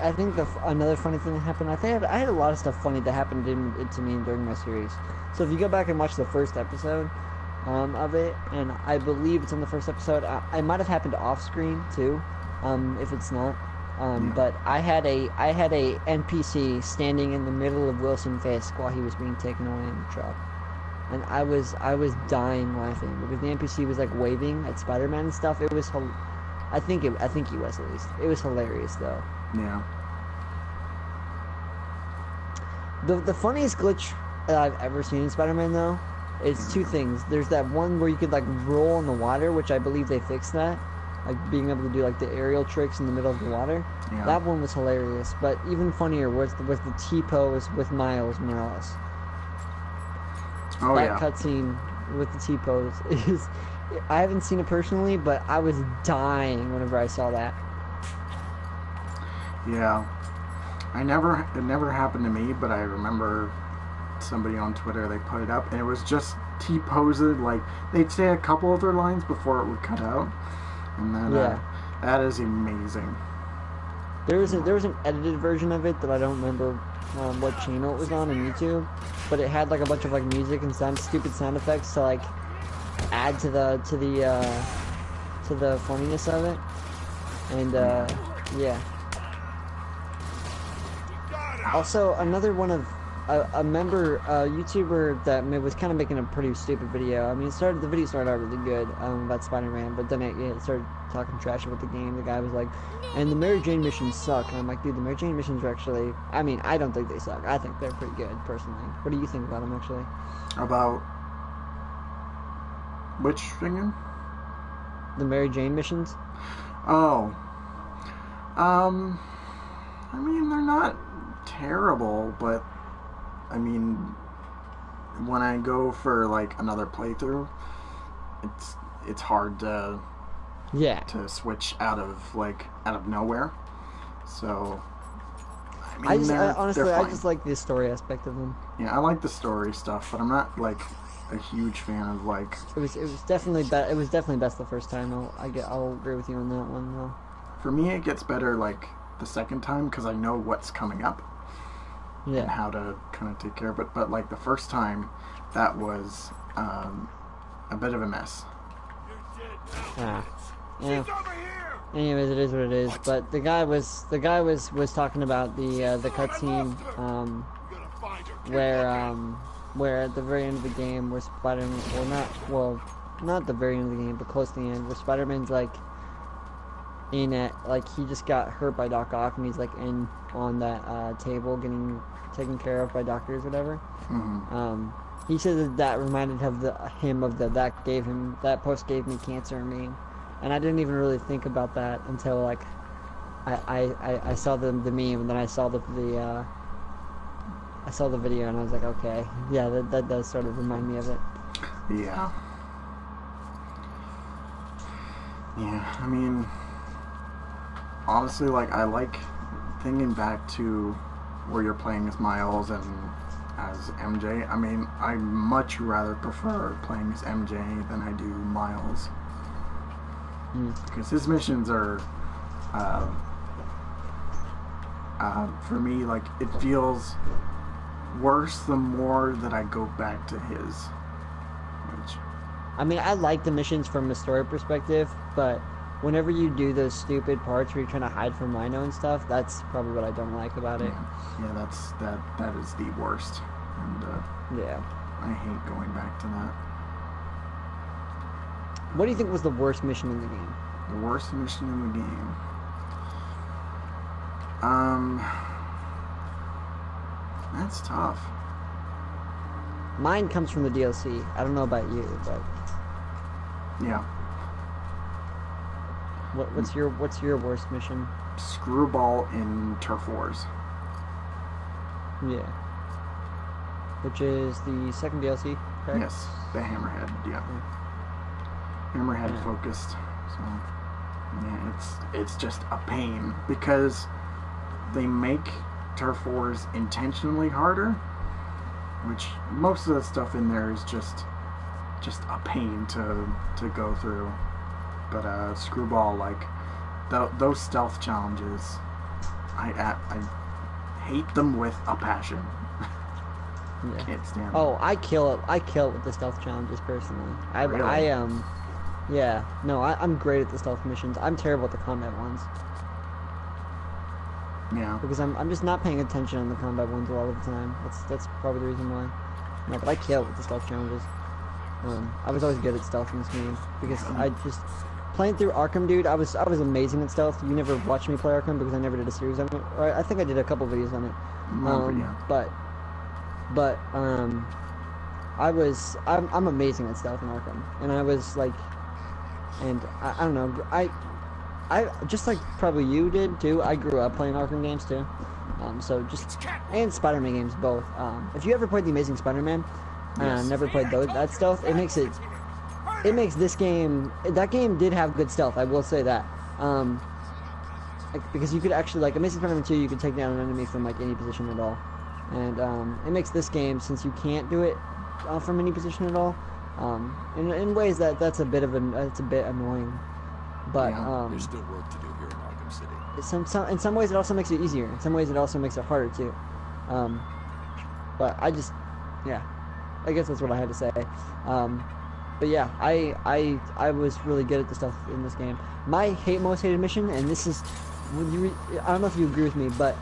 Speaker 5: another funny thing that happened. I had a lot of stuff funny that happened to me during my series. So if you go back and watch the first episode of it, and I believe it's on the first episode, it might have happened off screen too. If it's not, But I had a NPC standing in the middle of Wilson Fisk while he was being taken away in the truck, and I was dying laughing because the NPC was like waving at Spider-Man and stuff. It was I think he was at least. It was hilarious though.
Speaker 1: Yeah.
Speaker 5: The funniest glitch that I've ever seen in Spider-Man though is two things. There's that one where you could like roll in the water, which I believe they fixed that. Like being able to do like the aerial tricks in the middle of the water.
Speaker 1: Yeah.
Speaker 5: That one was hilarious. But even funnier was the T-pose with Miles Morales.
Speaker 1: Oh,
Speaker 5: that cutscene with the T-pose is... I haven't seen it personally, but I was dying whenever I saw that.
Speaker 1: Yeah. It never happened to me, but I remember somebody on Twitter, they put it up, and it was just T-posed, like, they'd say a couple of their lines before it would cut out. And then, that is amazing.
Speaker 5: There was an edited version of it that I don't remember what channel it was on YouTube, but it had like a bunch of like music and stupid sound effects to like add to the funniness of it, and yeah. Also, another one of a YouTuber that was kind of making a pretty stupid video. I mean, the video started out really good about Spider-Man, but then it started talking trash about the game. The guy was like, and the Mary Jane missions suck. And I'm like, dude, the Mary Jane missions are actually, I mean, I don't think they suck. I think they're pretty good, personally. What do you think about them, actually?
Speaker 1: About which thing?
Speaker 5: The Mary Jane missions?
Speaker 1: Oh. I mean, they're not terrible, but I mean, when I go for like another playthrough, it's hard to switch out of nowhere. So I mean,
Speaker 5: honestly, I just like the story aspect of them.
Speaker 1: Yeah, I like the story stuff, but I'm not like a huge fan of like.
Speaker 5: It was definitely it was definitely best the first time. I'll agree with you on that one though.
Speaker 1: For me, it gets better like the second time because I know what's coming up.
Speaker 5: Yeah.
Speaker 1: And how to kind of take care of it. But like the first time, that was a bit of a mess.
Speaker 5: Yeah. Anyways, it is what it is. But the guy was talking about the cutscene where at the very end of the game where Spider-Man, not the very end of the game, but close to the end, where Spider-Man's like in it, like he just got hurt by Doc Ock and he's like on that table getting taken care of by doctors or whatever.
Speaker 1: Mm-hmm.
Speaker 5: He said that reminded him of that post gave me cancer meme, and I didn't even really think about that until like I saw the meme, and then I saw the video, and I was like, okay, yeah, that does sort of remind me of it.
Speaker 1: Yeah. Yeah, I mean, honestly, like, I like thinking back to where you're playing as Miles and as MJ. I mean, I much rather prefer playing as MJ than I do Miles. Because his missions are, for me, like, it feels worse the more that I go back to his. Which,
Speaker 5: I mean, I like the missions from a story perspective, but whenever you do those stupid parts where you're trying to hide from Rhino and stuff, that's probably what I don't like about it.
Speaker 1: Yeah, that is the worst. And
Speaker 5: yeah,
Speaker 1: I hate going back to that.
Speaker 5: What do you think was the worst mission in the game?
Speaker 1: The worst mission in the game? That's tough.
Speaker 5: Mine comes from the DLC. I don't know about you, but
Speaker 1: yeah.
Speaker 5: What's your worst mission?
Speaker 1: Screwball in Turf Wars.
Speaker 5: Yeah. Which is the second DLC, correct?
Speaker 1: Yes, the Hammerhead, yeah. Hammerhead focused. So yeah, it's just a pain because they make Turf Wars intentionally harder, which most of the stuff in there is just a pain to go through. But Screwball, like those stealth challenges, I hate them with a passion.
Speaker 5: Yeah.
Speaker 1: Can't stand them.
Speaker 5: Oh, I kill it with the stealth challenges personally.
Speaker 1: Really?
Speaker 5: Yeah. No, I'm great at the stealth missions. I'm terrible at the combat ones.
Speaker 1: Yeah.
Speaker 5: Because I'm just not paying attention on the combat ones a lot of the time. That's probably the reason why. No, but I kill with the stealth challenges. I was always good at stealth in this game because I just playing through Arkham, dude. I was amazing at stealth. You never watched me play Arkham because I never did a series on it. Or I think I did a couple videos on it. I'm amazing at stealth in Arkham, and I was like, and I don't know, I just like probably you did too. I grew up playing Arkham games too, and Spider-Man games both. If you ever played the Amazing Spider-Man, never played that stealth, it makes this game. That game did have good stealth, I will say that. Because you could actually, like Amazing Spider-Man 2, you could take down an enemy from like any position at all, and it makes this game, since you can't do it from any position at all, in ways that's a bit annoying. But
Speaker 3: There's still work to do here in Arkham City.
Speaker 5: in some ways it also makes it easier. In some ways it also makes it harder too. But I guess that's what I had to say. But yeah, I was really good at the stuff in this game. My most hated mission, and this is, I don't know if you agree with me, but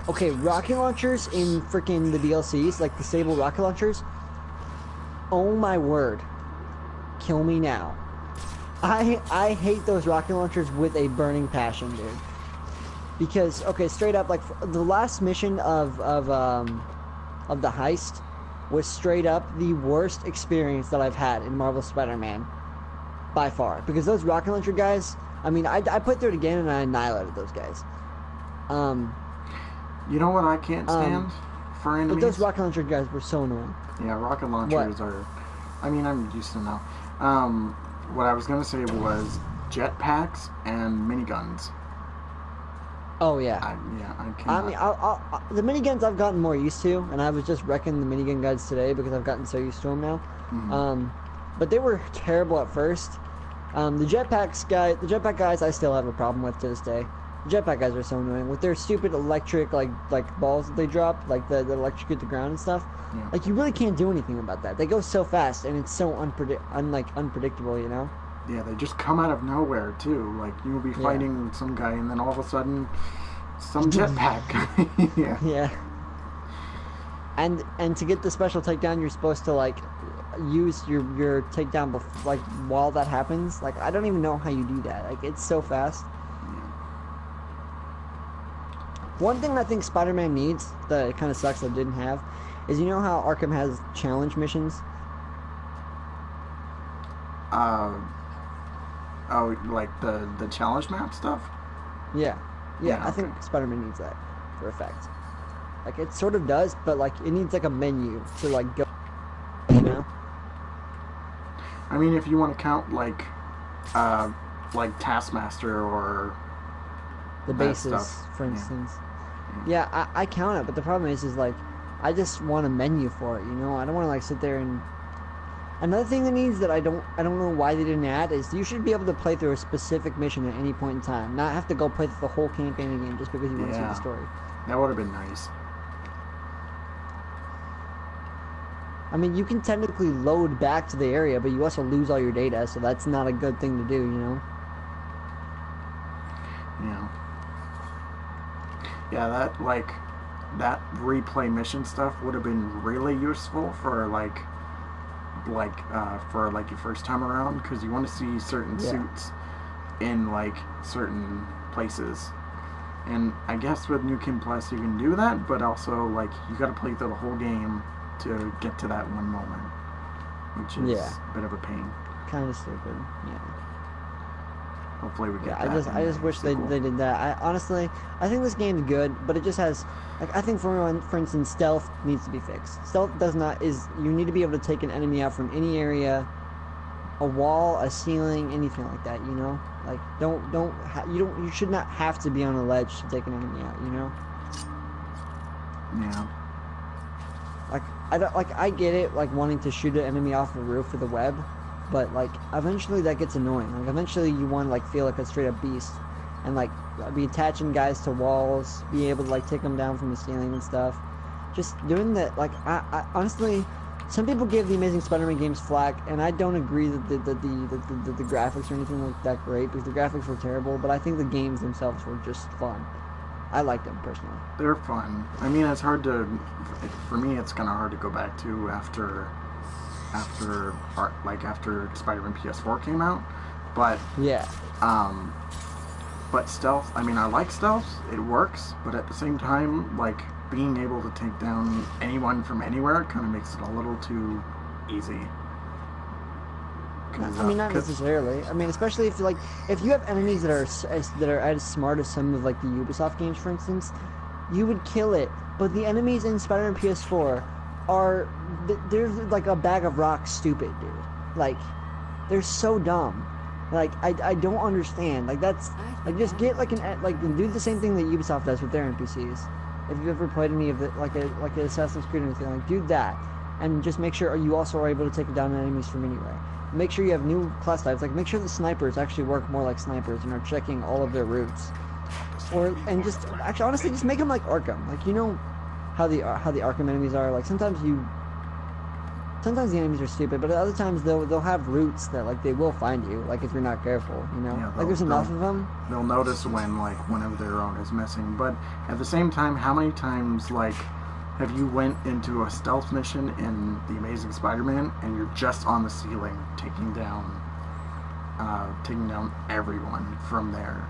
Speaker 5: okay, rocket launchers in freaking the DLCs, like the Sable rocket launchers. Oh my word, kill me now. I hate those rocket launchers with a burning passion, dude. Because okay, straight up, like the last mission of the heist was straight up the worst experience that I've had in Marvel Spider-Man by far. Because those rocket launcher guys, I mean, I put through it again and I annihilated those guys.
Speaker 1: You know what I can't stand for enemies?
Speaker 5: But those rocket launcher guys were so annoying.
Speaker 1: Yeah, rocket launchers are. I mean, I'm used to them now. What I was gonna say was jetpacks and miniguns.
Speaker 5: Oh yeah.
Speaker 1: I
Speaker 5: I
Speaker 1: cannot.
Speaker 5: mean, the miniguns I've gotten more used to, and I was just wrecking the minigun guys today because I've gotten so used to them now. But they were terrible at first. The jetpack guys, I still have a problem with to this day. The jetpack guys are so annoying with their stupid electric like balls that they drop, like that electrocute the ground and stuff.
Speaker 1: Yeah.
Speaker 5: Like you really can't do anything about that. They go so fast and it's so unpredictable, you know.
Speaker 1: Yeah, they just come out of nowhere too. Like you'll be fighting some guy, and then all of a sudden, some jetpack. Yeah.
Speaker 5: Yeah. And to get the special takedown, you're supposed to like use your takedown like while that happens. Like I don't even know how you do that. Like it's so fast. One thing I think Spider-Man needs that it kind of sucks that it didn't have is, you know how Arkham has challenge missions?
Speaker 1: Oh, like the challenge map stuff?
Speaker 5: Yeah, I think Spider-Man needs that for a fact. Like it sort of does, but like it needs like a menu to like go, you know?
Speaker 1: I mean, if you want to count like Taskmaster or
Speaker 5: the bases, for instance. Yeah, I count it, but the problem is like I just want a menu for it, you know? I don't want to like sit there and... Another thing that needs that I don't know why they didn't add is you should be able to play through a specific mission at any point in time, not have to go play through the whole campaign again just because you want to see the story.
Speaker 1: That would have been nice.
Speaker 5: I mean, you can technically load back to the area, but you also lose all your data, so that's not a good thing to do, you know?
Speaker 1: Yeah. Yeah, that replay mission stuff would have been really useful for for your first time around, because you want to see certain suits in like certain places. And I guess with New Game Plus you can do that, but also like you got to play through the whole game to get to that one moment, which is a bit of a pain.
Speaker 5: Kind of stupid. Yeah.
Speaker 1: Hopefully we get that.
Speaker 5: I just wish they did that. I think this game's good, but it just has, like, I think for instance, stealth needs to be fixed. Stealth you need to be able to take an enemy out from any area, a wall, a ceiling, anything like that, you know? Like, you should not have to be on a ledge to take an enemy out, you know?
Speaker 1: Yeah.
Speaker 5: I get it, like, wanting to shoot an enemy off the roof with a web, but, like, eventually that gets annoying. Like, eventually you want to, like, feel like a straight-up beast. And, like, be attaching guys to walls, be able to, like, take them down from the ceiling and stuff. Just doing that, like, I honestly, some people give the Amazing Spider-Man games flack, and I don't agree that the graphics or anything like that great, because the graphics were terrible, but I think the games themselves were just fun. I like them personally.
Speaker 1: They're fun. I mean, it's hard to, for me, it's kind of hard to go back to after Spider-Man PS4 came out. But
Speaker 5: Yeah.
Speaker 1: but stealth. I mean, I like stealth. It works, but at the same time, like being able to take down anyone from anywhere kind of makes it a little too easy.
Speaker 5: I mean, not necessarily. I mean, especially if you have enemies that are as smart as some of like the Ubisoft games, for instance, you would kill it. But the enemies in Spider-Man PS4 they're like a bag of rocks, stupid, dude. Like, they're so dumb. Like, I don't understand. Like, that's like just get like do the same thing that Ubisoft does with their NPCs. If you've ever played any of it, like an Assassin's Creed or anything, like do that, and just make sure you also are able to take down enemies from anywhere. Make sure you have new class types. Like, make sure the snipers actually work more like snipers and are checking all of their routes. And just actually, honestly, just make them like Arkham. Like, you know how the Arkham enemies are. Like, sometimes the enemies are stupid, but other times they'll have routes that like they will find you. Like, if you're not careful, you know.
Speaker 1: Yeah,
Speaker 5: like, there's enough of them.
Speaker 1: They'll notice when like one of their own is missing. But at the same time, how many times like have you went into a stealth mission in The Amazing Spider-Man and you're just on the ceiling taking down everyone from there?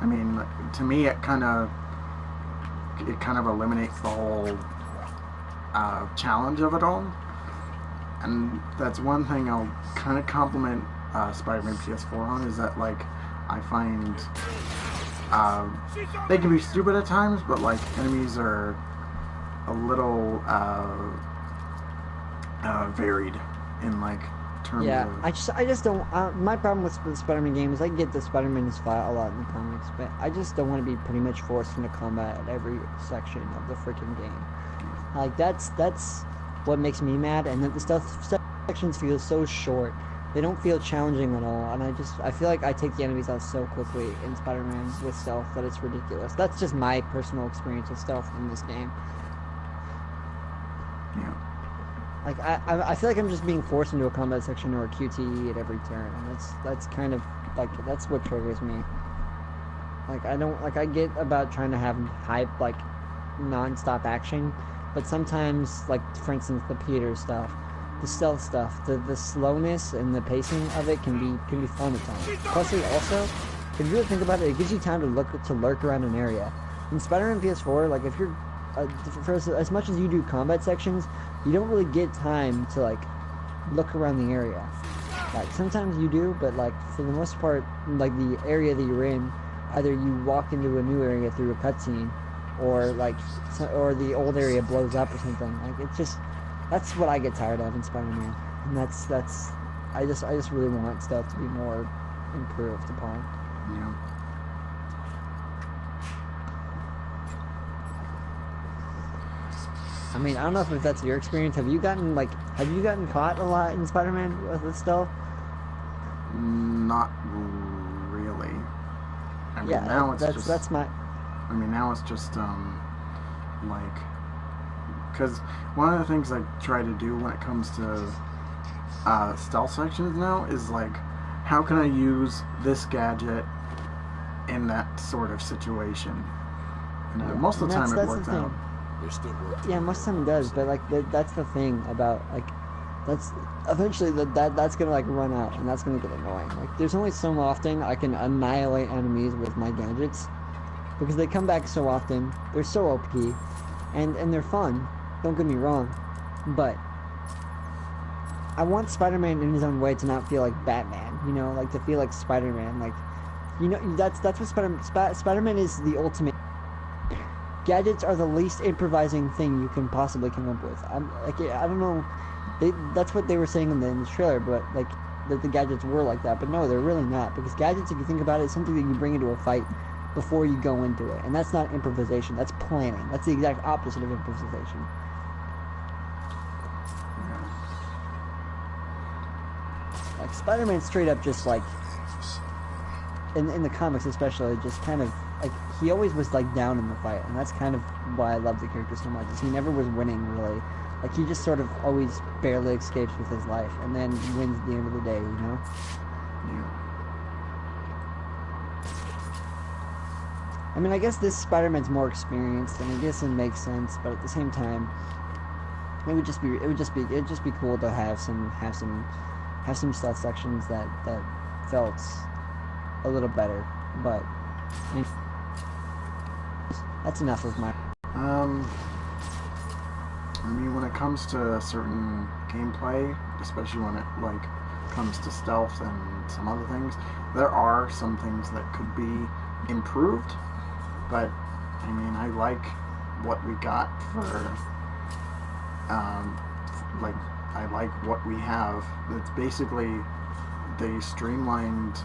Speaker 1: I mean, to me, it kind of eliminates the whole challenge of it all. And that's one thing I'll kind of compliment Spider-Man PS4 on, is that like I find they can be stupid at times, but like enemies are a little varied in like terms of...
Speaker 5: I just don't... my problem with the Spider-Man game is I get that Spider-Man is fight a lot in the comics, but I just don't want to be pretty much forced into combat at every section of the freaking game. Like, that's what makes me mad, and that the stealth sections feel so short. They don't feel challenging at all, and I feel like I take the enemies out so quickly in Spider-Man with stealth that it's ridiculous. That's just my personal experience with stealth in this game.
Speaker 1: Yeah.
Speaker 5: Like, I feel like I'm just being forced into a combat section or a QTE at every turn, and that's kind of, like, that's what triggers me. Like, I get about trying to have hype, like, non-stop action, but sometimes, like, for instance, the Peter stuff, the stealth stuff, the slowness and the pacing of it can be fun at times. Plus, also, if you really think about it, it gives you time to lurk around an area. In Spider-Man PS4, like, if you're for as much as you do combat sections, you don't really get time to like look around the area. Like, sometimes you do, but like for the most part, like the area that you're in, either you walk into a new area through a cutscene, or or the old area blows up or something. Like, it's just, that's what I get tired of in Spider-Man, and that's I just really want stuff to be more improved upon.
Speaker 1: Yeah.
Speaker 5: I mean, I don't know if that's your experience. Have you gotten caught a lot in Spider-Man with stealth?
Speaker 1: Not really. I mean,
Speaker 5: Yeah,
Speaker 1: now it's just...
Speaker 5: that's my...
Speaker 1: I mean, now it's just, like... Because one of the things I try to do when it comes to stealth sections now is, like, how can I use this gadget in that sort of situation? And most of the time it works out.
Speaker 5: Yeah, most of the time it does, but like that's the thing about, like, that's eventually that's gonna like run out, and that's gonna get annoying. Like, there's only so often I can annihilate enemies with my gadgets, because they come back so often. They're so OP, and they're fun. Don't get me wrong, but I want Spider-Man in his own way to not feel like Batman. You know, like to feel like Spider-Man. Like, you know, that's what Spider-Man is, the ultimate. Gadgets are the least improvising thing you can possibly come up with. I don't know. That's what they were saying in the trailer, but like that the gadgets were like that. But no, they're really not, because gadgets, if you think about it, is something that you bring into a fight before you go into it, and that's not improvisation. That's planning. That's the exact opposite of improvisation. Like, Spider-Man straight up just like in the comics especially, just kind of like, he always was like down in the fight, and that's kind of why I love the character so much, is he never was winning really. Like, he just sort of always barely escapes with his life, and then wins at the end of the day, you know?
Speaker 1: Yeah.
Speaker 5: I mean, I guess this Spider-Man's more experienced, and I guess it makes sense. But at the same time, it'd just be cool to have some stealth sections that felt a little better. But I mean, that's enough of my.
Speaker 1: I mean, when it comes to certain gameplay, especially when it like comes to stealth and some other things, there are some things that could be improved. But I mean, I like what we got for. Like, I like what we have. It's basically they streamlined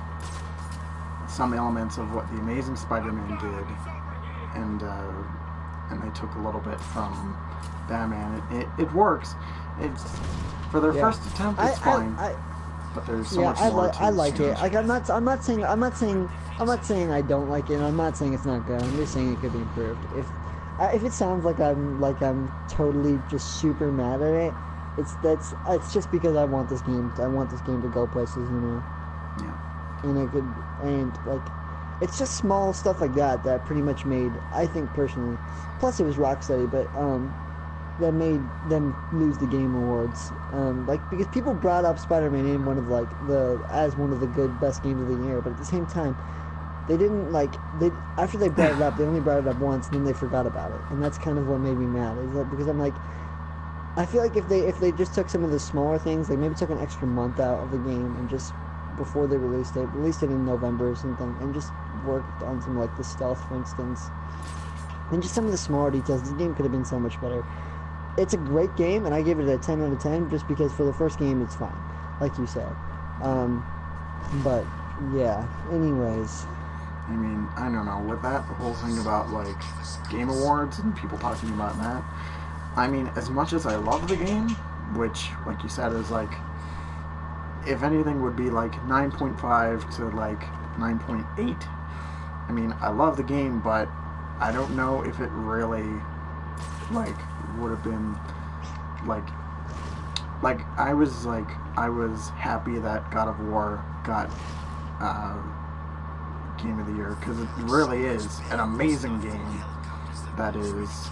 Speaker 1: some elements of what the Amazing Spider-Man did, and they took a little bit from Batman. It works. It's for their first attempt. It's fine. But there's so much more to
Speaker 5: I like it.
Speaker 1: change.
Speaker 5: Like I'm not saying I don't like it. I'm not saying it's not good. I'm just saying it could be improved. If it sounds like I'm totally just super mad at it, it's just because I want this game to go places, you know.
Speaker 1: Yeah.
Speaker 5: And like it's just small stuff like that pretty much made, I think personally, plus it was Rocksteady, but that made them lose the Game Awards. Like, because people brought up Spider-Man in as one of the good best games of the year, but at the same time, they didn't after they brought it up, they only brought it up once, and then they forgot about it, and that's kind of what made me mad. Is that because I'm like, I feel like if they just took some of the smaller things, like maybe took an extra month out of the game and just before they released it in November or something, and just worked on some like the stealth, for instance, and just some of the smaller details, the game could have been so much better. It's a great game, and I give it a 10 out of 10 just because for the first game it's fine, like you said. But yeah, anyways.
Speaker 1: I mean, I don't know, with that whole thing about like Game Awards and people talking about that, I mean, as much as I love the game, which like you said is like, if anything would be like 9.5 to like 9.8, I mean, I love the game, but I don't know if it really like would have been like I was happy that God of War got Game of the Year, because it really is an amazing game that is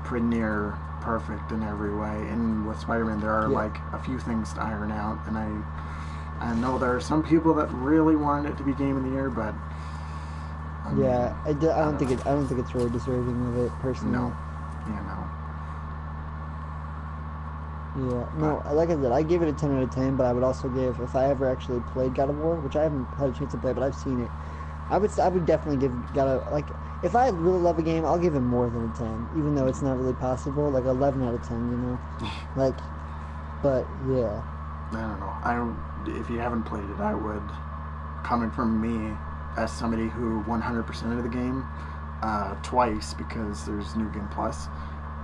Speaker 1: pretty near perfect in every way. And with Spider-Man, there are like a few things to iron out, and I know there are some people that really wanted it to be Game of the Year, but I mean,
Speaker 5: I don't think it's really deserving of it personally.
Speaker 1: No. Yeah, no.
Speaker 5: Yeah, no, like I said, I give it a 10 out of 10, but I would also give, if I ever actually played God of War, which I haven't had a chance to play, but I've seen it, I would definitely give if I really love a game, I'll give it more than a 10, even though it's not really possible, like 11 out of 10, you know? Like, but, yeah.
Speaker 1: I don't know. If you haven't played it, I would, coming from me, as somebody who 100% of the game, twice, because there's New Game Plus,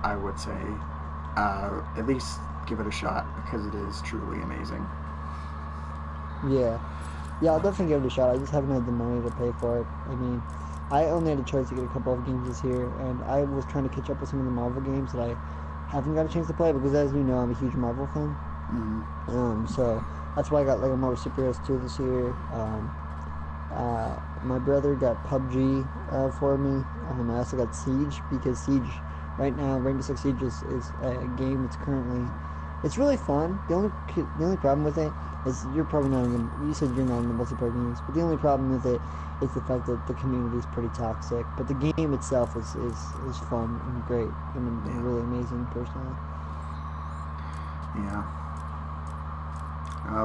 Speaker 1: I would say, at least give it a shot, because it is truly amazing.
Speaker 5: Yeah, I'll definitely give it a shot. I just haven't had the money to pay for it. I mean, I only had a chance to get a couple of games this year, and I was trying to catch up with some of the Marvel games that I haven't got a chance to play, because as you know, I'm a huge Marvel fan.
Speaker 1: Mm-hmm.
Speaker 5: So that's why I got Lego Marvel Super Heroes 2 this year. My brother got PUBG for me. I also got Siege, because Siege right now, Rainbow Six Siege is a game that's currently, it's really fun. The only problem with it is you said you're not in the multiplayer games, but the only problem with it is the fact that the community is pretty toxic. But the game itself is fun and great and really amazing personally.
Speaker 1: Yeah.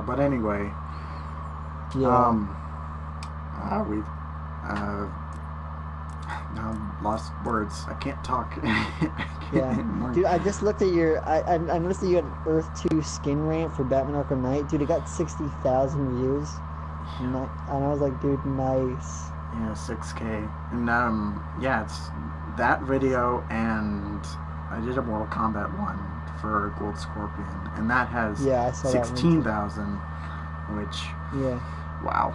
Speaker 1: But anyway, we've now lost words. I can't talk.
Speaker 5: Dude, I just looked at your. I noticed that you had an Earth 2 skin rant for Batman Arkham Knight. Dude, it got 60,000 views, and I was like, dude, nice.
Speaker 1: Yeah, 6K, and it's that video, and I did a Mortal Kombat one for Gold Scorpion, and that has 16,000, which wow.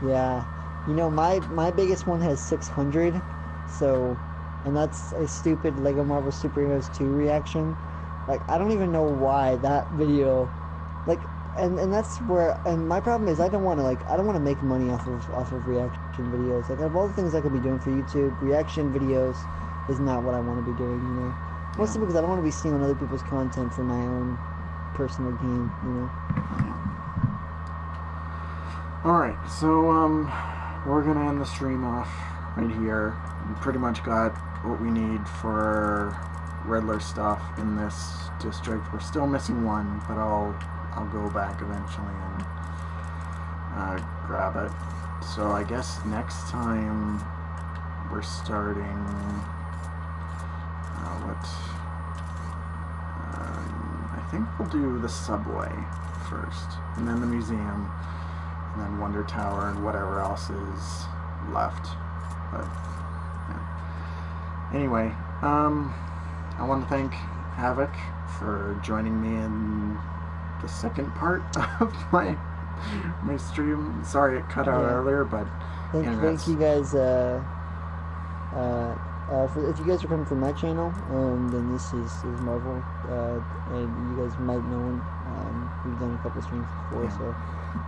Speaker 5: Yeah, you know, my biggest one has 600, so, and that's a stupid Lego Marvel Super Heroes 2 reaction. Like, I don't even know why that video, like, and that's where, and my problem is I don't want to make money off of reaction videos. Like, of all the things I could be doing for YouTube, reaction videos is not what I want to be doing, you know. Mostly because I don't want to be stealing other people's content for my own personal gain, you know.
Speaker 1: Alright, so we're gonna end the stream off right here. We pretty much got what we need for Riddler stuff in this district. We're still missing one, but I'll go back eventually and grab it. So I guess next time we're starting I think we'll do the subway first, and then the museum, and then Wonder Tower, and whatever else is left. But yeah. Anyway, I want to thank Havoc for joining me in the second part of my stream. Sorry it cut out earlier, but
Speaker 5: thank you guys. If you guys are coming from my channel, then this is Marvel, and you guys might know him. We've done a couple streams before, so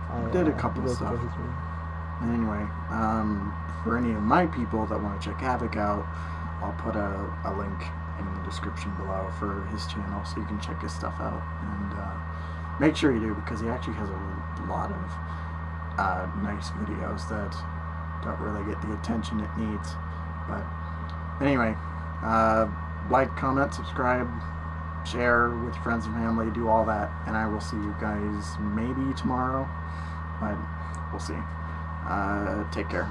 Speaker 5: I
Speaker 1: did a couple stuff. Anyway, for any of my people that want to check Havoc out, I'll put a link in the description below for his channel, so you can check his stuff out. And make sure you do, because he actually has a lot of nice videos that don't really get the attention it needs. But anyway, like, comment, subscribe, share with your friends and family, do all that, and I will see you guys maybe tomorrow, but we'll see. Take care.